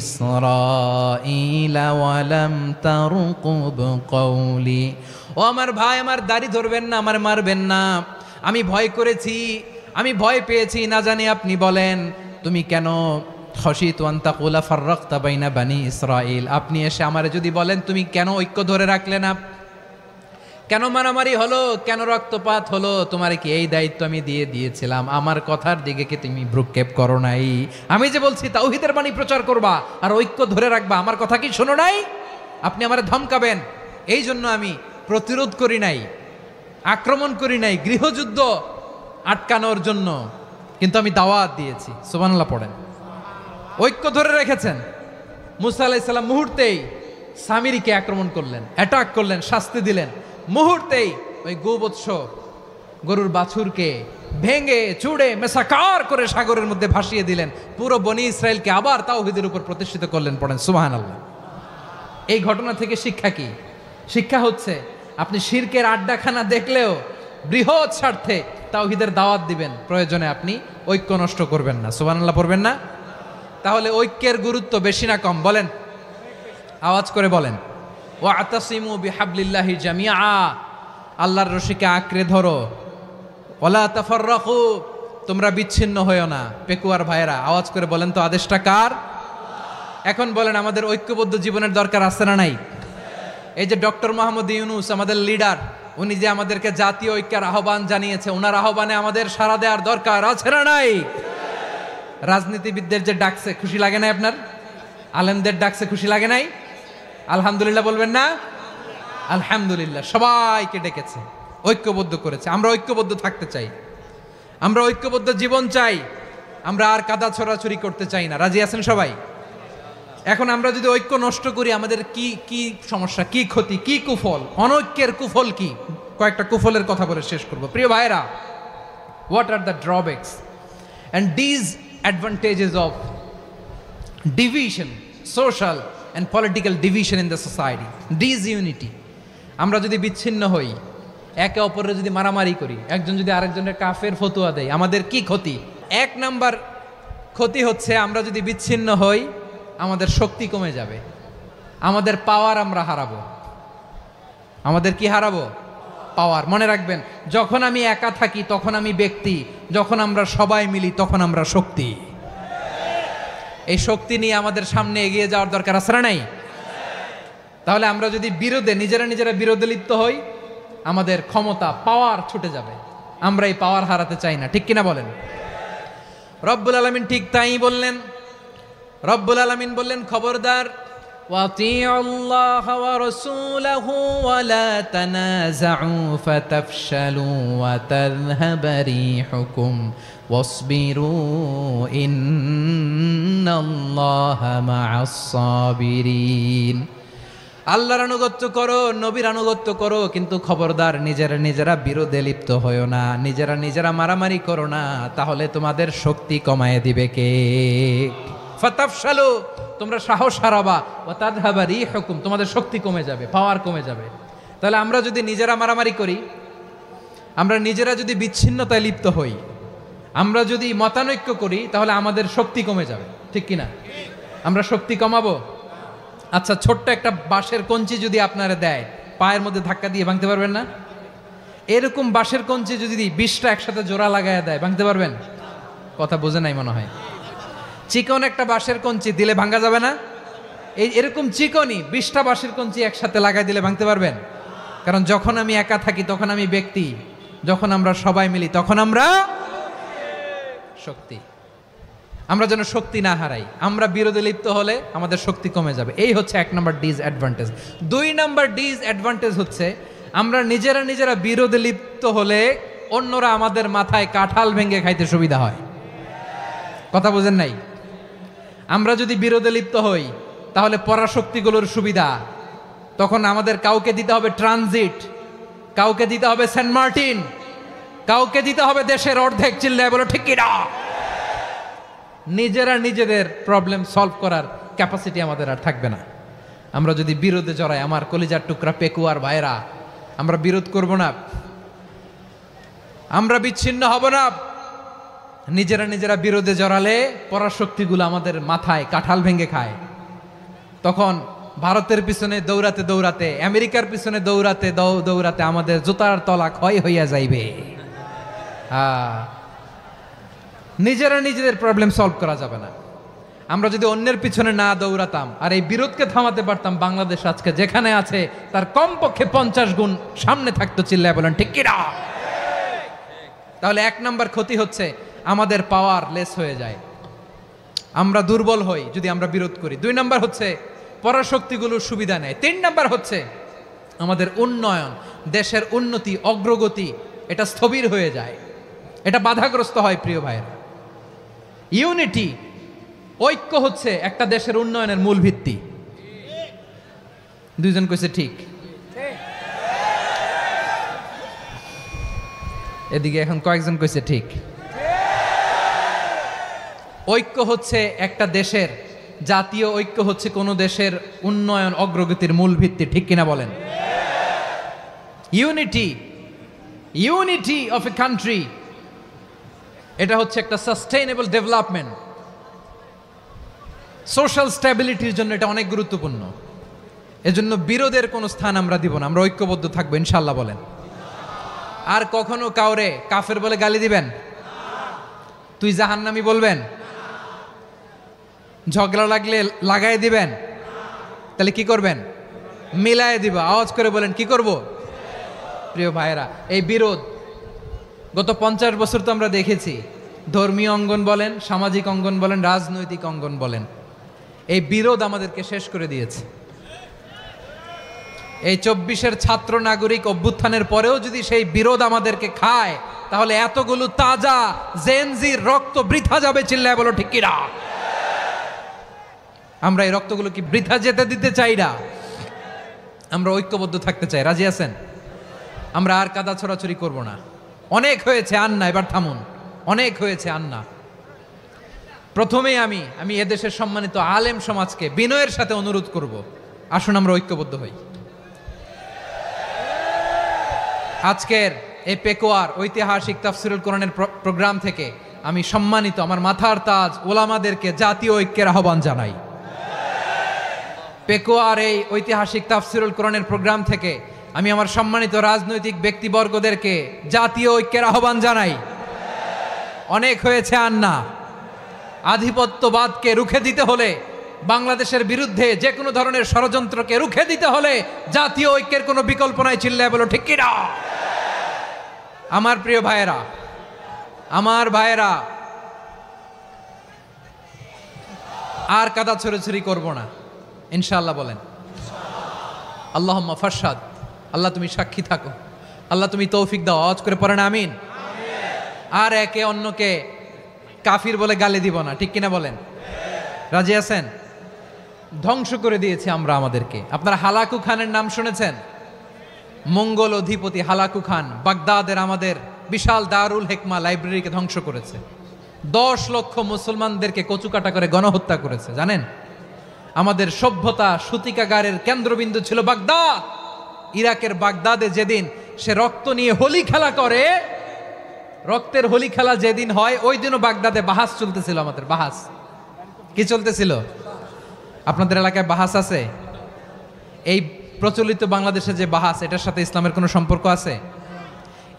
ইসরাঈলা ওয়া লাম তারকুব কওলি। ও আমার ভাই, আমার দাড়ি ধরবেন না, আমার মারবেন না। আমি ভয় করেছি, আমি ভয় পেয়েছি, না জানি আপনি বলেন তুমি কেন খাশিতু আন তাকুলা ফাররাকতা বাইনা বনি ইসরাঈল, আপনি এসে আমারে যদি বলেন তুমি কেন ঐক্য ধরে রাখলে না, কেন মারামারি হলো, কেন রক্তপাত হলো, তোমার কি এই দায়িত্ব আমি দিয়ে দিয়েছিলাম? আমার কথার দিকে কি তুমি ভ্রুক্ষেপ করো নাই? আমি যে বলছি তাওহীদের বাণী প্রচার করবা আর ঐক্য ধরে রাখবা, আমার কথা কি শোনো নাই? আপনি আমারে ধমকাবেন, এই জন্য আমি প্রতিরোধ করি নাই, আক্রমণ করি নাই, গৃহযুদ্ধ আটকানোর জন্য, কিন্তু আমি দাওয়াত দিয়েছি। সুবহানাল্লাহ পড়েন। ঐক্য ধরে রেখেছেন। মুসা আলাইহিস সালাম মুহূর্তেই সামিরিকে আক্রমণ করলেন, অ্যাটাক করলেন, শাস্তি দিলেন। মুহূর্তেই ওই গোবৎস গরুর বাছুরকে ভেঙে চুড়ে মেসাকার করে সাগরের মধ্যে ভাসিয়ে দিলেন। পুরো বনি ইসরায়েলকে আবার তাওহীদের উপর প্রতিষ্ঠিত করলেন। পড়েন সুবহানাল্লাহ। এই ঘটনা থেকে শিক্ষা কি? শিক্ষা হচ্ছে, আপনি শিরকের আড্ডাখানা দেখলেও বৃহৎ স্বার্থে তাওহীদের দাওয়াত দিবেন, প্রয়োজনে আপনি ঐক্য নষ্ট করবেন না। সুবহানাল্লাহ পড়বেন না? তাহলে ঐক্যের গুরুত্ব বেশি না কম? বলেন, আওয়াজ করে বলেন। ওয়াতাসিমু বিহাবলিল্লাহি জামিআ, আল্লাহর রশিকে আঁকড়ে ধরো। ওয়ালা তাফাররাকু, তোমরা বিচ্ছিন্ন হয়ো না। পেকুয়ার ভাইয়েরা আওয়াজ করে বলেন তো, আদেশটা কার? এখন বলেন, আমাদের ঐক্যবদ্ধ জীবনের দরকার আছে না নাই? এই যে ডক্টর মোহাম্মদ ইউনূস আমাদের লিডার, উনি যে আমাদেরকে জাতীয় ঐক্যের আহ্বান জানিয়েছে, ওনার আহ্বানে আমাদের সাড়া দেওয়ার দরকার আছে না নাই? রাজনীতিবিদদের যে ডাকছে, খুশি লাগে নাই আপনার? আলেমদের ডাকছে, খুশি লাগে নাই? আলহামদুলিল্লাহ বলবেন না? আলহামদুলিল্লাহ, সবাইকে ডেকেছে, ঐক্যবদ্ধ করেছে। আমরা ঐক্যবদ্ধ থাকতে চাই, আমরা ঐক্যবদ্ধ জীবন চাই, আমরা আর কাদা ছড়াছড়ি করতে চাই না। রাজি আছেন সবাই? এখন আমরা যদি ঐক্য নষ্ট করি, আমাদের কি কি সমস্যা, কি ক্ষতি, কি কুফল? অনৈক্যের কুফল কি? কয়েকটা কুফলের কথা বলে শেষ করব। প্রিয় ভাইরা, what are the drawbacks? And these disadvantages of division, social and political division in the society, disunity. আমরা যদি বিচ্ছিন্ন হই, একে অপরের যদি মারামারি করি, একজন যদি আরেকজনের কাফের ফতোয়া দেয়, আমাদের কি ক্ষতি? এক নাম্বার ক্ষতি হচ্ছে আমরা যদি বিচ্ছিন্ন হই, আমাদের শক্তি কমে যাবে, আমাদের পাওয়ার আমরা হারাবো। আমাদের কি হারাবো? পাওয়ার। মনে রাখবেন, যখন আমি একা থাকি তখন আমি ব্যক্তি, যখন আমরা সবাই মিলি তখন আমরা শক্তি। এই শক্তি নিয়ে আমাদের সামনে এগিয়ে যাওয়ার দরকার আছে না নাই? তাহলে আমরা যদি নিজেরা বিরোধে লিপ্ত হই, আমাদের ক্ষমতা, পাওয়ার ছুটে যাবে। আমরা এই পাওয়ার হারাতে চাই না, ঠিক কিনা বলেন? রব্বুল আলামিন ঠিক তাই বললেন। রব্বুল আলামিন বললেন, খবরদার, ওয়াতিউল্লাহ ওয়া রাসূলাহু ওয়া লা তানাযাউ ফাতাফশালু ওয়া তাযহাবা রিহুকুম ওয়াসবিরু ইন্নাল্লাহা মা'আস সাবিরিন। আল্লাহর আনুগত্য করো, নবীর আনুগত্য করো, কিন্তু খবরদার নিজেরা বিরোধে লিপ্ত হয়ো না, নিজেরা মারামারি করো না, তাহলে তোমাদের শক্তি কমায় দিবে কে? ফাতাফশালু, তোমরা সাহস হারাবা, ওয়া তাযহাবা রিহুকুম, তোমাদের শক্তি কমে যাবে, পাওয়ার কমে যাবে। তাহলে আমরা যদি নিজেরা মারামারি করি, আমরা নিজেরা যদি বিচ্ছিন্নতায় লিপ্ত হই, আমরা যদি মতানৈক্য করি, তাহলে আমাদের শক্তি কমে যাবে, ঠিক কিনা? আমরা শক্তি কমাবো। আচ্ছা, ছোট্ট একটা বাঁশের কঞ্চি যদি আপনারা দেয়, পায়ের মধ্যে ধাক্কা দিয়ে ভাঙতে পারবেন না? এরকম বাঁশের কঞ্চি যদি 20টা একসাথে জোড়া লাগায় দেয়, ভাঙতে পারবেন? কথা বোঝে নাই মনে হয়। চিকন একটা বাঁশের কঞ্চি দিলে ভাঙা যাবে না? এরকম চিকনই 20টা বাঁশের কঞ্চি একসাথে লাগাই দিলে ভাঙতে পারবেন? কারণ যখন আমি একা থাকি তখন আমি ব্যক্তি, যখন আমরা সবাই মিলি তখন আমরা শক্তি। আমরা যেন শক্তি না হারাই। আমরা বিরোধে লিপ্ত হলে আমাদের শক্তি কমে যাবে। এই হচ্ছে 1 নম্বর ডিসঅ্যাডভান্টেজ। 2 নম্বর ডিসঅ্যাডভান্টেজ হচ্ছে, আমরা নিজেরা বিরোধে লিপ্ত হলে অন্যরা আমাদের মাথায় কাঁঠাল ভেঙে খাইতে সুবিধা হয়। কথা বোঝেন নাই? আমরা যদি বিরোধে লিপ্ত হই, তাহলে পরাশক্তিগুলোর সুবিধা, তখন আমাদের কাউকে দিতে হবে ট্রানজিট, কাউকে দিতে হবে সেন্ট মার্টিন, কাউকে দিতে হবে দেশের অর্ধেক। চিল্লায় বলো ঠিক কিনা? নিজেদের প্রবলেম সলভ করার ক্যাপাসিটি আমাদের আর থাকবে না। আমরা যদি বিরোধে জড়াই, আমার কলিজার টুকরা পেকুয়ার ভাইরা, আমরা বিরোধ করব না, আমরা বিচ্ছিন্ন হব না। নিজেরা বিরোধে জড়ালে পরাশক্তিগুলো আমাদের মাথায় কাঁঠাল ভেঙে খায়। তখন ভারতের পিছনে দৌড়াতে, আমেরিকার পিছনে দৌড়াতে আমাদের জুতার তলা ক্ষয় হইয়া যাইবে। নিজেদের প্রবলেম সলভ করা যাবে না। আমরা যদি অন্যের পিছনে না দৌড়াতাম আর এই বিরোধকে থামাতে পারতাম, বাংলাদেশ আজকে যেখানে আছে তার কমপক্ষে 50 গুণ সামনে থাকতো। চিল্লায় বলেন ঠিক কিনা? তাহলে 1 নম্বর ক্ষতি হচ্ছে, আমাদের পাওয়ার লেস হয়ে যায়, আমরা দুর্বল হই যদি আমরা বিরোধ করি। 2 নম্বর হচ্ছে, পরাশক্তিগুলোর সুবিধা নেয়। 3 নম্বর হচ্ছে, আমাদের উন্নয়ন, দেশের উন্নতি, অগ্রগতি, এটা স্থবির হয়ে যায়, এটা বাধাগ্রস্ত হয়। প্রিয় ভাইয়েরা, ইউনিটি, ঐক্য হচ্ছে একটা দেশের উন্নয়নের মূল ভিত্তি। 2 জন কইছে ঠিক। এদিকে এখন কয়েকজন কইছে ঠিক। ঐক্য হচ্ছে একটা দেশের, জাতীয় ঐক্য হচ্ছে কোন দেশের উন্নয়ন, অগ্রগতির মূল ভিত্তি, ঠিক কিনা বলেন? ইউনিটি অফ এ কান্ট্রি, এটা হচ্ছে একটা সাস্টেইনেবল ডেভেলপমেন্ট, সোশ্যাল স্ট্যাবিলিটির জন্য এটা অনেক গুরুত্বপূর্ণ। এজন্য বিরোধের কোনো স্থান আমরা দিব না, আমরা ঐক্যবদ্ধ থাকবো ইনশাআল্লাহ বলেন। আর কখনো কাউরে কাফের বলে গালি দিবেন? তুই জাহান্নামী বলবেন? ঝগড়া লাগলে লাগাই দিবেন? তাহলে কি করবেন? মিলায় দিব। আওয়াজ করে বলেন, কি করব? প্রিয় ভাইয়েরা, এই বিরোধ গত 50 বছর তো আমরা দেখেছি, ধর্মীয় অঙ্গন বলেন, সামাজিক অঙ্গন বলেন, রাজনৈতিক অঙ্গন বলেন, এই বিরোধ আমাদেরকে শেষ করে দিয়েছে। এই 24-এর ছাত্র নাগরিক অভ্যুত্থানের পরেও যদি সেই বিরোধ আমাদেরকে খায়, তাহলে এতগুলো তাজা জেনজির রক্ত বৃথা যাবে। চিল্লায় বলো ঠিক কিনা? আমরা এই রক্তগুলো কি বৃথা যেতে দিতে চাই না? আমরা ঐক্যবদ্ধ থাকতে চাই। রাজি আছেন? আমরা আর কাদা ছড়াছড়ি করব না। অনেক হয়েছে আন্না, এবার থামুন। অনেক হয়েছে আন্না। প্রথমেই আমি এদেশের সম্মানিত আলেম সমাজকে বিনয়ের সাথে অনুরোধ করব, আসুন আমরা ঐক্যবদ্ধ হই। আজকের এই পেকুয়ার ঐতিহাসিক তাফসিরুল কোরআনের প্রোগ্রাম থেকে আমি সম্মানিত আমার মাথার তাজ ওলামাদেরকে জাতীয় ঐক্যের আহ্বান জানাই। পেকুয়ার এই ঐতিহাসিক তাফসিরুল কোরআনের প্রোগ্রাম থেকে আমি আমার সম্মানিত রাজনৈতিক ব্যক্তিবর্গদেরকে জাতীয় ঐক্যের আহ্বান জানাই। অনেক হয়েছে আর না। আধিপত্যবাদকে রুখে দিতে হলে, বাংলাদেশের বিরুদ্ধে যে কোনো ধরনের ষড়যন্ত্রকে রুখে দিতে হলে জাতীয় ঐক্যের কোনো বিকল্প নাই। চিল্লায় বলো ঠিক কিনা? আমার প্রিয় ভাইয়েরা, আমার ভাইয়েরা, আর কাদা ছড়াছড়ি করব না ইনশাআল্লাহ। বলেন আল্লাহুম্মা ফারশাদ। আল্লাহ তুমি সাক্ষী থাকো, আল্লাহ তুমি তৌফিক দাও। আওয়াজ করে পড়েন আমিন। আর একে অন্যকে কাফির বলে গালি দিব না, ঠিক কিনা বলেন? রাজি আছেন? ধ্বংস করে দিয়েছি আমরা আমাদেরকে। আপনারা হালাকু খানের নাম শুনেছেন? মঙ্গল অধিপতি হালাকু খান বাগদাদের আমাদের বিশাল দারুল হিকমা লাইব্রেরিকে ধ্বংস করেছে। 10 লক্ষ মুসলমানদেরকে কচুকাটা করে গণহত্যা করেছে। জানেন, আমাদের সভ্যতা সূতিকাগারের কেন্দ্রবিন্দু ছিল বাগদাদ। ইরাকের বাগদাদে যেদিন সে রক্ত নিয়ে হোলি খেলা করে, রক্তের হোলি খেলা যেদিন হয় ওই দিনও বাগদাদে বাহাস চলতেছিল। আমাদের বাহাস কি চলতেছিল? আপনাদের এলাকায় বাহাস আছে? এই প্রচলিত বাংলাদেশে যে বাহাস, এটার সাথে ইসলামের কোনো সম্পর্ক আছে?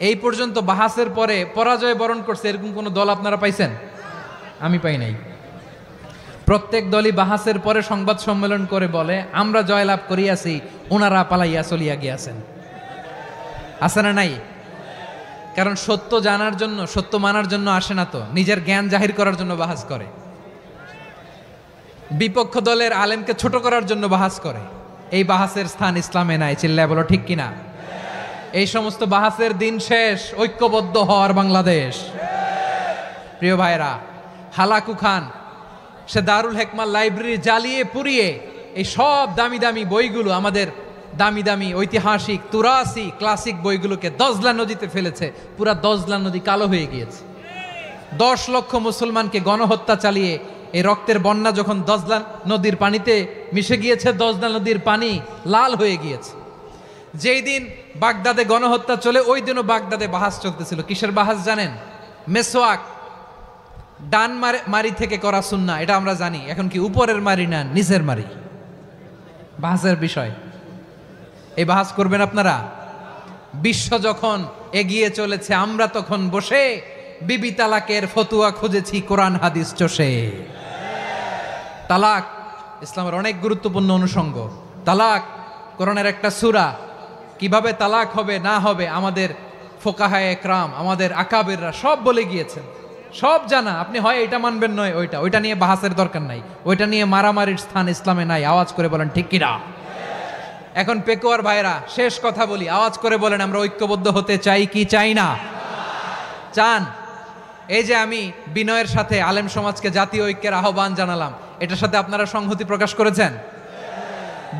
এই পর্যন্ত বাহাসের পরে পরাজয় বরণ করছে এরকম কোন দল আপনারা পাইছেন? আমি পাই নাই। প্রত্যেক দলই বাহাসের পরে সংবাদ সম্মেলন করে বলে আমরা জয়লাভ করিয়াছি, ওনারা পালাইয়া চলিয়া গিয়াছেন। আছে না নাই? কারণ সত্য জানার জন্য, সত্য মানার জন্য আসে না তো, নিজের জ্ঞান জাহির করার জন্য বাহাস করে। বিপক্ষ দলের আলেমকে ছোট করার জন্য বাহাস করে। এই বাহাসের স্থান ইসলামে নাই। চিল্লায় বলো ঠিক কিনা? এই সমস্ত বাহাসের দিন শেষ। ঐক্যবদ্ধ হওয়ার বাংলাদেশ। প্রিয় ভাইরা, হালাকু খান সে দারুল হিকমা লাইব্রেরি জ্বালিয়ে পুড়িয়ে এই সব দামি দামি বইগুলো, আমাদের দামি দামি ঐতিহাসিক তুরাসি ক্লাসিক বইগুলোকে দজলা নদীতে ফেলেছে। পুরা দজলা নদী কালো হয়ে গিয়েছে। 10 লক্ষ মুসলমানকে গণহত্যা চালিয়ে এই রক্তের বন্যা যখন দজলা নদীর পানিতে মিশে গিয়েছে, দজলা নদীর পানি লাল হয়ে গিয়েছে। যেই দিন বাগদাদে গণহত্যা চলে ওই দিনও বাগদাদে বাহাস চলতেছিল। কিসের বাহাস জানেন? মেসওয়াক, ডান মারি থেকে করা সুন্নাহ, এটা আমরা জানি। এখন কি উপরের মারি না নিচের মারি? বাহাসের বিষয়। এই বাহাস করবেন আপনারা? বিশ্ব যখন এগিয়ে চলেছে, আমরা তখন বসে বিবি তালাকের ফতুয়া খুঁজেছি কোরআন হাদিস চষে। তালাক ইসলামের অনেক গুরুত্বপূর্ণ অনুষঙ্গ। তালাক কোরআনের একটা সূরা। কিভাবে তালাক হবে না হবে আমাদের ফোকাহায়ে একরাম, আমাদের আকাবেররা সব বলে গিয়েছেন, সব জানা। আপনি হয় এটা মানবেন নয় ওইটা নিয়ে বাহাসের দরকার নাই, ওইটা নিয়ে মারামারির স্থান ইসলামে নাই। আওয়াজ করে বলেন ঠিক কিনা? এখন পেকুয়ার ভাইরা, শেষ কথা বলি, আওয়াজ করে বলেন আমরা ঐক্যবদ্ধ হতে চাই কি চাই না? চান? এই যে আমি বিনয়ের সাথে আলেম সমাজকে জাতীয় ঐক্যের আহ্বান জানালাম, এটার সাথে আপনারা সংহতি প্রকাশ করেছেন?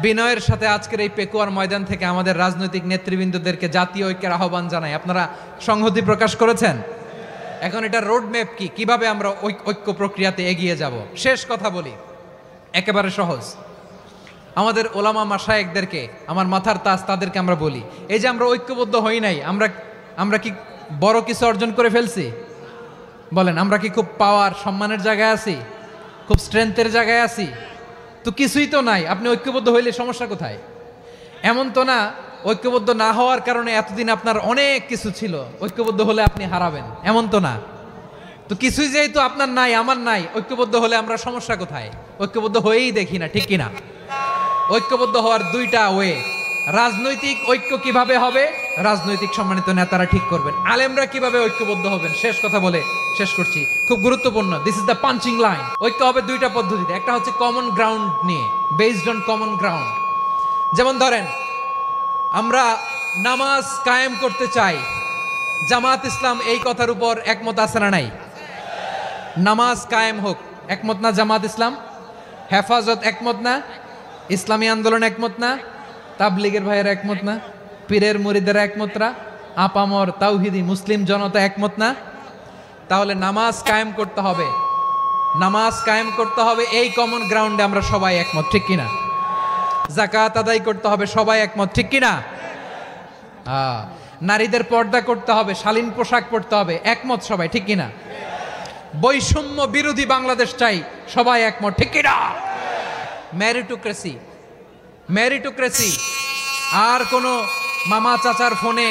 বিনয়ের সাথে আজকের এই পেকুয়ার ময়দান থেকে আমাদের রাজনৈতিক নেতৃবৃন্দদেরকে জাতীয় ঐক্যের আহ্বান জানাই, আপনারা সংহতি প্রকাশ করেছেন? এখন এটা রোড ম্যাপ কি, কিভাবে আমরা ঐক্য প্রক্রিয়াতে এগিয়ে যাব? শেষ কথা বলি, একেবারে সহজ। আমাদের ওলামা মাশায়েখদেরকে, আমার মাথার তাজ, তাদেরকে আমরা বলি, এই যে আমরা ঐক্যবদ্ধ হই নাই, আমরা কি বড় কিছু অর্জন করে ফেলছি? বলেন, আমরা কি খুব পাওয়ার সম্মানের জায়গায় আছি? খুব স্ট্রেংথের জায়গায় আছি? তো কিছুই তো নাই। আপনি ঐক্যবদ্ধ হইলে সমস্যা কোথায়? এমন তো না ঐক্যবদ্ধ না হওয়ার কারণে এতদিন আপনার অনেক কিছু ছিল, ঐক্যবদ্ধ হলে আপনি হারাবেন, এমন তো না। তো কিছুই যেহেতু আপনার নাই, আমার নাই, ঐক্যবদ্ধ হলে আমরা সমস্যা কোথায়? ঐক্যবদ্ধ হয়েই দেখি না, ঠিক কিনা? ঐক্যবদ্ধ হওয়ার দুইটা ওয়ে। রাজনৈতিক ঐক্য কিভাবে হবে? রাজনৈতিক সম্মানিত নেতারা ঠিক করবেন। আলেমরা কিভাবে ঐক্যবদ্ধ হবেন? শেষ কথা বলে শেষ করছি, খুব গুরুত্বপূর্ণ। This is the punching line. ঐক্য হবে দুইটা পদ্ধতিতে। একটা হচ্ছে কমন গ্রাউন্ড নিয়ে, বেসড অন কমন গ্রাউন্ড। যেমন ধরেন, আমরা নামাজ কায়েম করতে চাই, জামাত ইসলাম এই কথার উপর একমত আছে না নাই? নামাজ কায়েম হোক, একমত না জামাত ইসলাম? হেফাজত একমত না? ইসলামী আন্দোলন একমত না? তাবলীগের ভাইয়েরা একমত না? পীরের মুরিদেরা একমত না? আপামর তাওহিদি মুসলিম জনতা একমত না? তাহলে নামাজ কায়েম করতে হবে। নামাজ কায়েম করতে হবে, এই কমন গ্রাউন্ডে আমরা সবাই একমত, ঠিক কিনা? যাকাত আদায় করতে হবে, সবাই একমত, ঠিক কিনা? নারীদের পর্দা করতে হবে, শালীন পোশাক পরতে হবে, একমত সবাই, ঠিক কিনা? বৈষম্য বিরোধী বাংলাদেশ চাই, সবাই একমত, ঠিক কিনা? মেরিটোক্রেসি, আর কোনো মামা চাচার ফোনে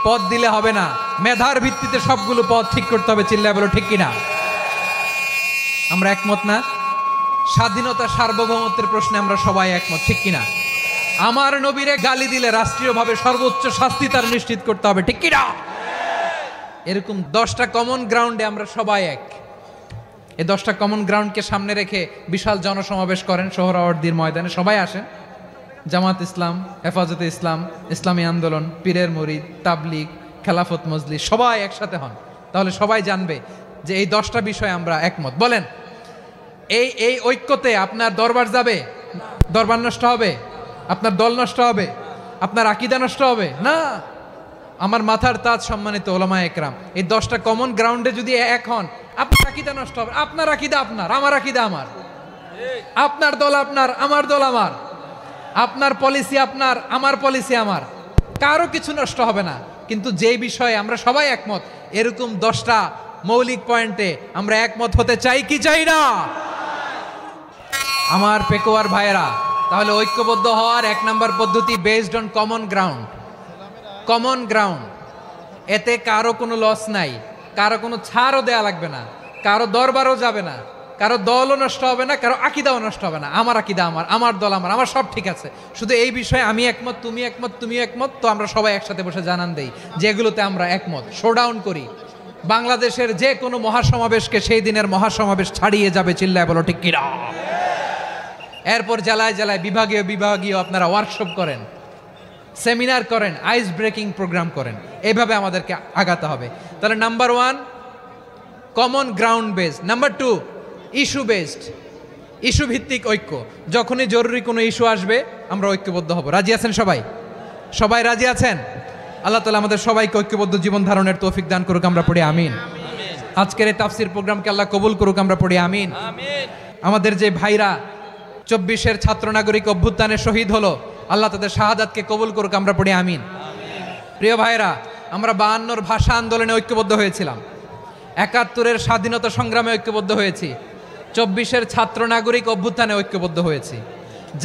পদ দিলে হবে না, মেধার ভিত্তিতে সবগুলো পদ ঠিক করতে হবে, চিল্লায় বলো ঠিক কিনা? আমরা একমত না? স্বাধীনতা সার্বভৌমত্বের প্রশ্নে আমরা সবাই একমত, ঠিক কিনা? আমার নবীরে গালি দিলে রাষ্ট্রীয়ভাবে সর্বোচ্চ শাস্তি তার নিশ্চিত করতে হবে, ঠিক কিনা? এরকম 10টা কমন গ্রাউন্ডে আমরা সবাই এক। এই 10টা কমন গ্রাউন্ডকে সামনে রেখে বিশাল জনসমাবেশ করেন সোহরাওয়ার্দীর ময়দানে, সবাই আসেন। জামাত ইসলাম, হেফাজতে ইসলাম, ইসলামী আন্দোলন, পীরের মুরিদ, তাবলিগ, খেলাফত মজলিস, সবাই একসাথে হন, তাহলে সবাই জানবে যে এই 10টা বিষয়ে আমরা একমত। বলেন, এই ঐক্যতে আপনার দরবার যাবে? দরবার নষ্ট হবে? আপনার দল নষ্ট হবে? আপনার আকীদা নষ্ট হবে? না। আমার মাথার তাজ সম্মানিত ওলামায়ে একরাম, এই 10টা কমন গ্রাউন্ডে যদি এক হন, আপনার আকীদা নষ্ট হবে। আপনার আকীদা আপনার, আমার আকীদা আমার, আপনার দল আপনার, আমার দল আমার, আপনার পলিসি আপনার, আমার পলিসি আমার, কারো কিছু নষ্ট হবে না। কিন্তু যে বিষয়ে আমরা সবাই একমত, এরকম 10টা মৌলিক পয়েন্টে আমরা একমত হতে চাই কি চাই না? আমার পেকোয়ার ভাইয়েরা, তাহলে ঐক্যবদ্ধ হওয়ার 1 নম্বর পদ্ধতি based on common ground. Common ground, এতে কারো কোনো লস নাই, কারো কোনো ছাড়ও দেয়া লাগবে না, কারো দরবারও যাবে না, কারো দলও নষ্ট হবে না, কারো আকীদাও নষ্ট হবে না। আমার আকীদা আমার, আমার দল আমার, আমার সব ঠিক আছে। শুধু এই বিষয়ে আমি একমত, তুমি একমত, তুমি একমত, তো আমরা সবাই একসাথে বসে জানান দেই যেগুলোতে আমরা একমত, শোডাউন করি। বাংলাদেশের যে কোনো মহাসমাবেশকে সেই দিনের মহাসমাবেশ ছাড়িয়ে যাবে, চিল্লায় বলো ঠিক কিনা? এরপর জেলায় জেলায় বিভাগীয় আপনারা ওয়ার্কশপ করেন, সেমিনার করেন, আইস ব্রেকিং প্রোগ্রাম করেন, এইভাবে আমাদেরকে আগাতে হবে। তাহলে number 1 common ground based, number 2 issue based, issue ভিত্তিক ঐক্য। যখনই জরুরি কোনো ইস্যু আসবে আমরা ঐক্যবদ্ধ হব। রাজি আছেন সবাই? সবাই রাজি আছেন? আল্লাহ তাআলা আমাদের সবাইকে ঐক্যবদ্ধ জীবন ধারণের তৌফিক দান করুক, আমরা পড়ি আমিন। আজকের এই তাফসীর প্রোগ্রামকে আল্লাহ কবুল করুক, আমরা পড়ি আমিন। আমাদের যে ভাইরা 24-এর ছাত্র নাগরিক অভ্যুত্থানে শহীদ হলো, আল্লাহ তাদের শাহাদাতকে কবুল করুক, আমরা পড়ি আমিন। প্রিয় ভাইরা, আমরা 52-র ভাষা আন্দোলনে ঐক্যবদ্ধ হয়েছিলাম, 71-এর স্বাধীনতা সংগ্রামে ঐক্যবদ্ধ হয়েছি, 24-এর ছাত্র নাগরিক অভ্যুত্থানে ঐক্যবদ্ধ হয়েছি।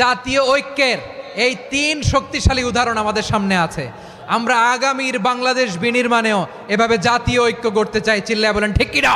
জাতীয় ঐক্যের এই 3 শক্তিশালী উদাহরণ আমাদের সামনে আছে। আমরা আগামীর বাংলাদেশ বিনির্মাণেও এভাবে জাতীয় ঐক্য গড়তে চাই, চিল্লায় বলেন ঠিক কিনা?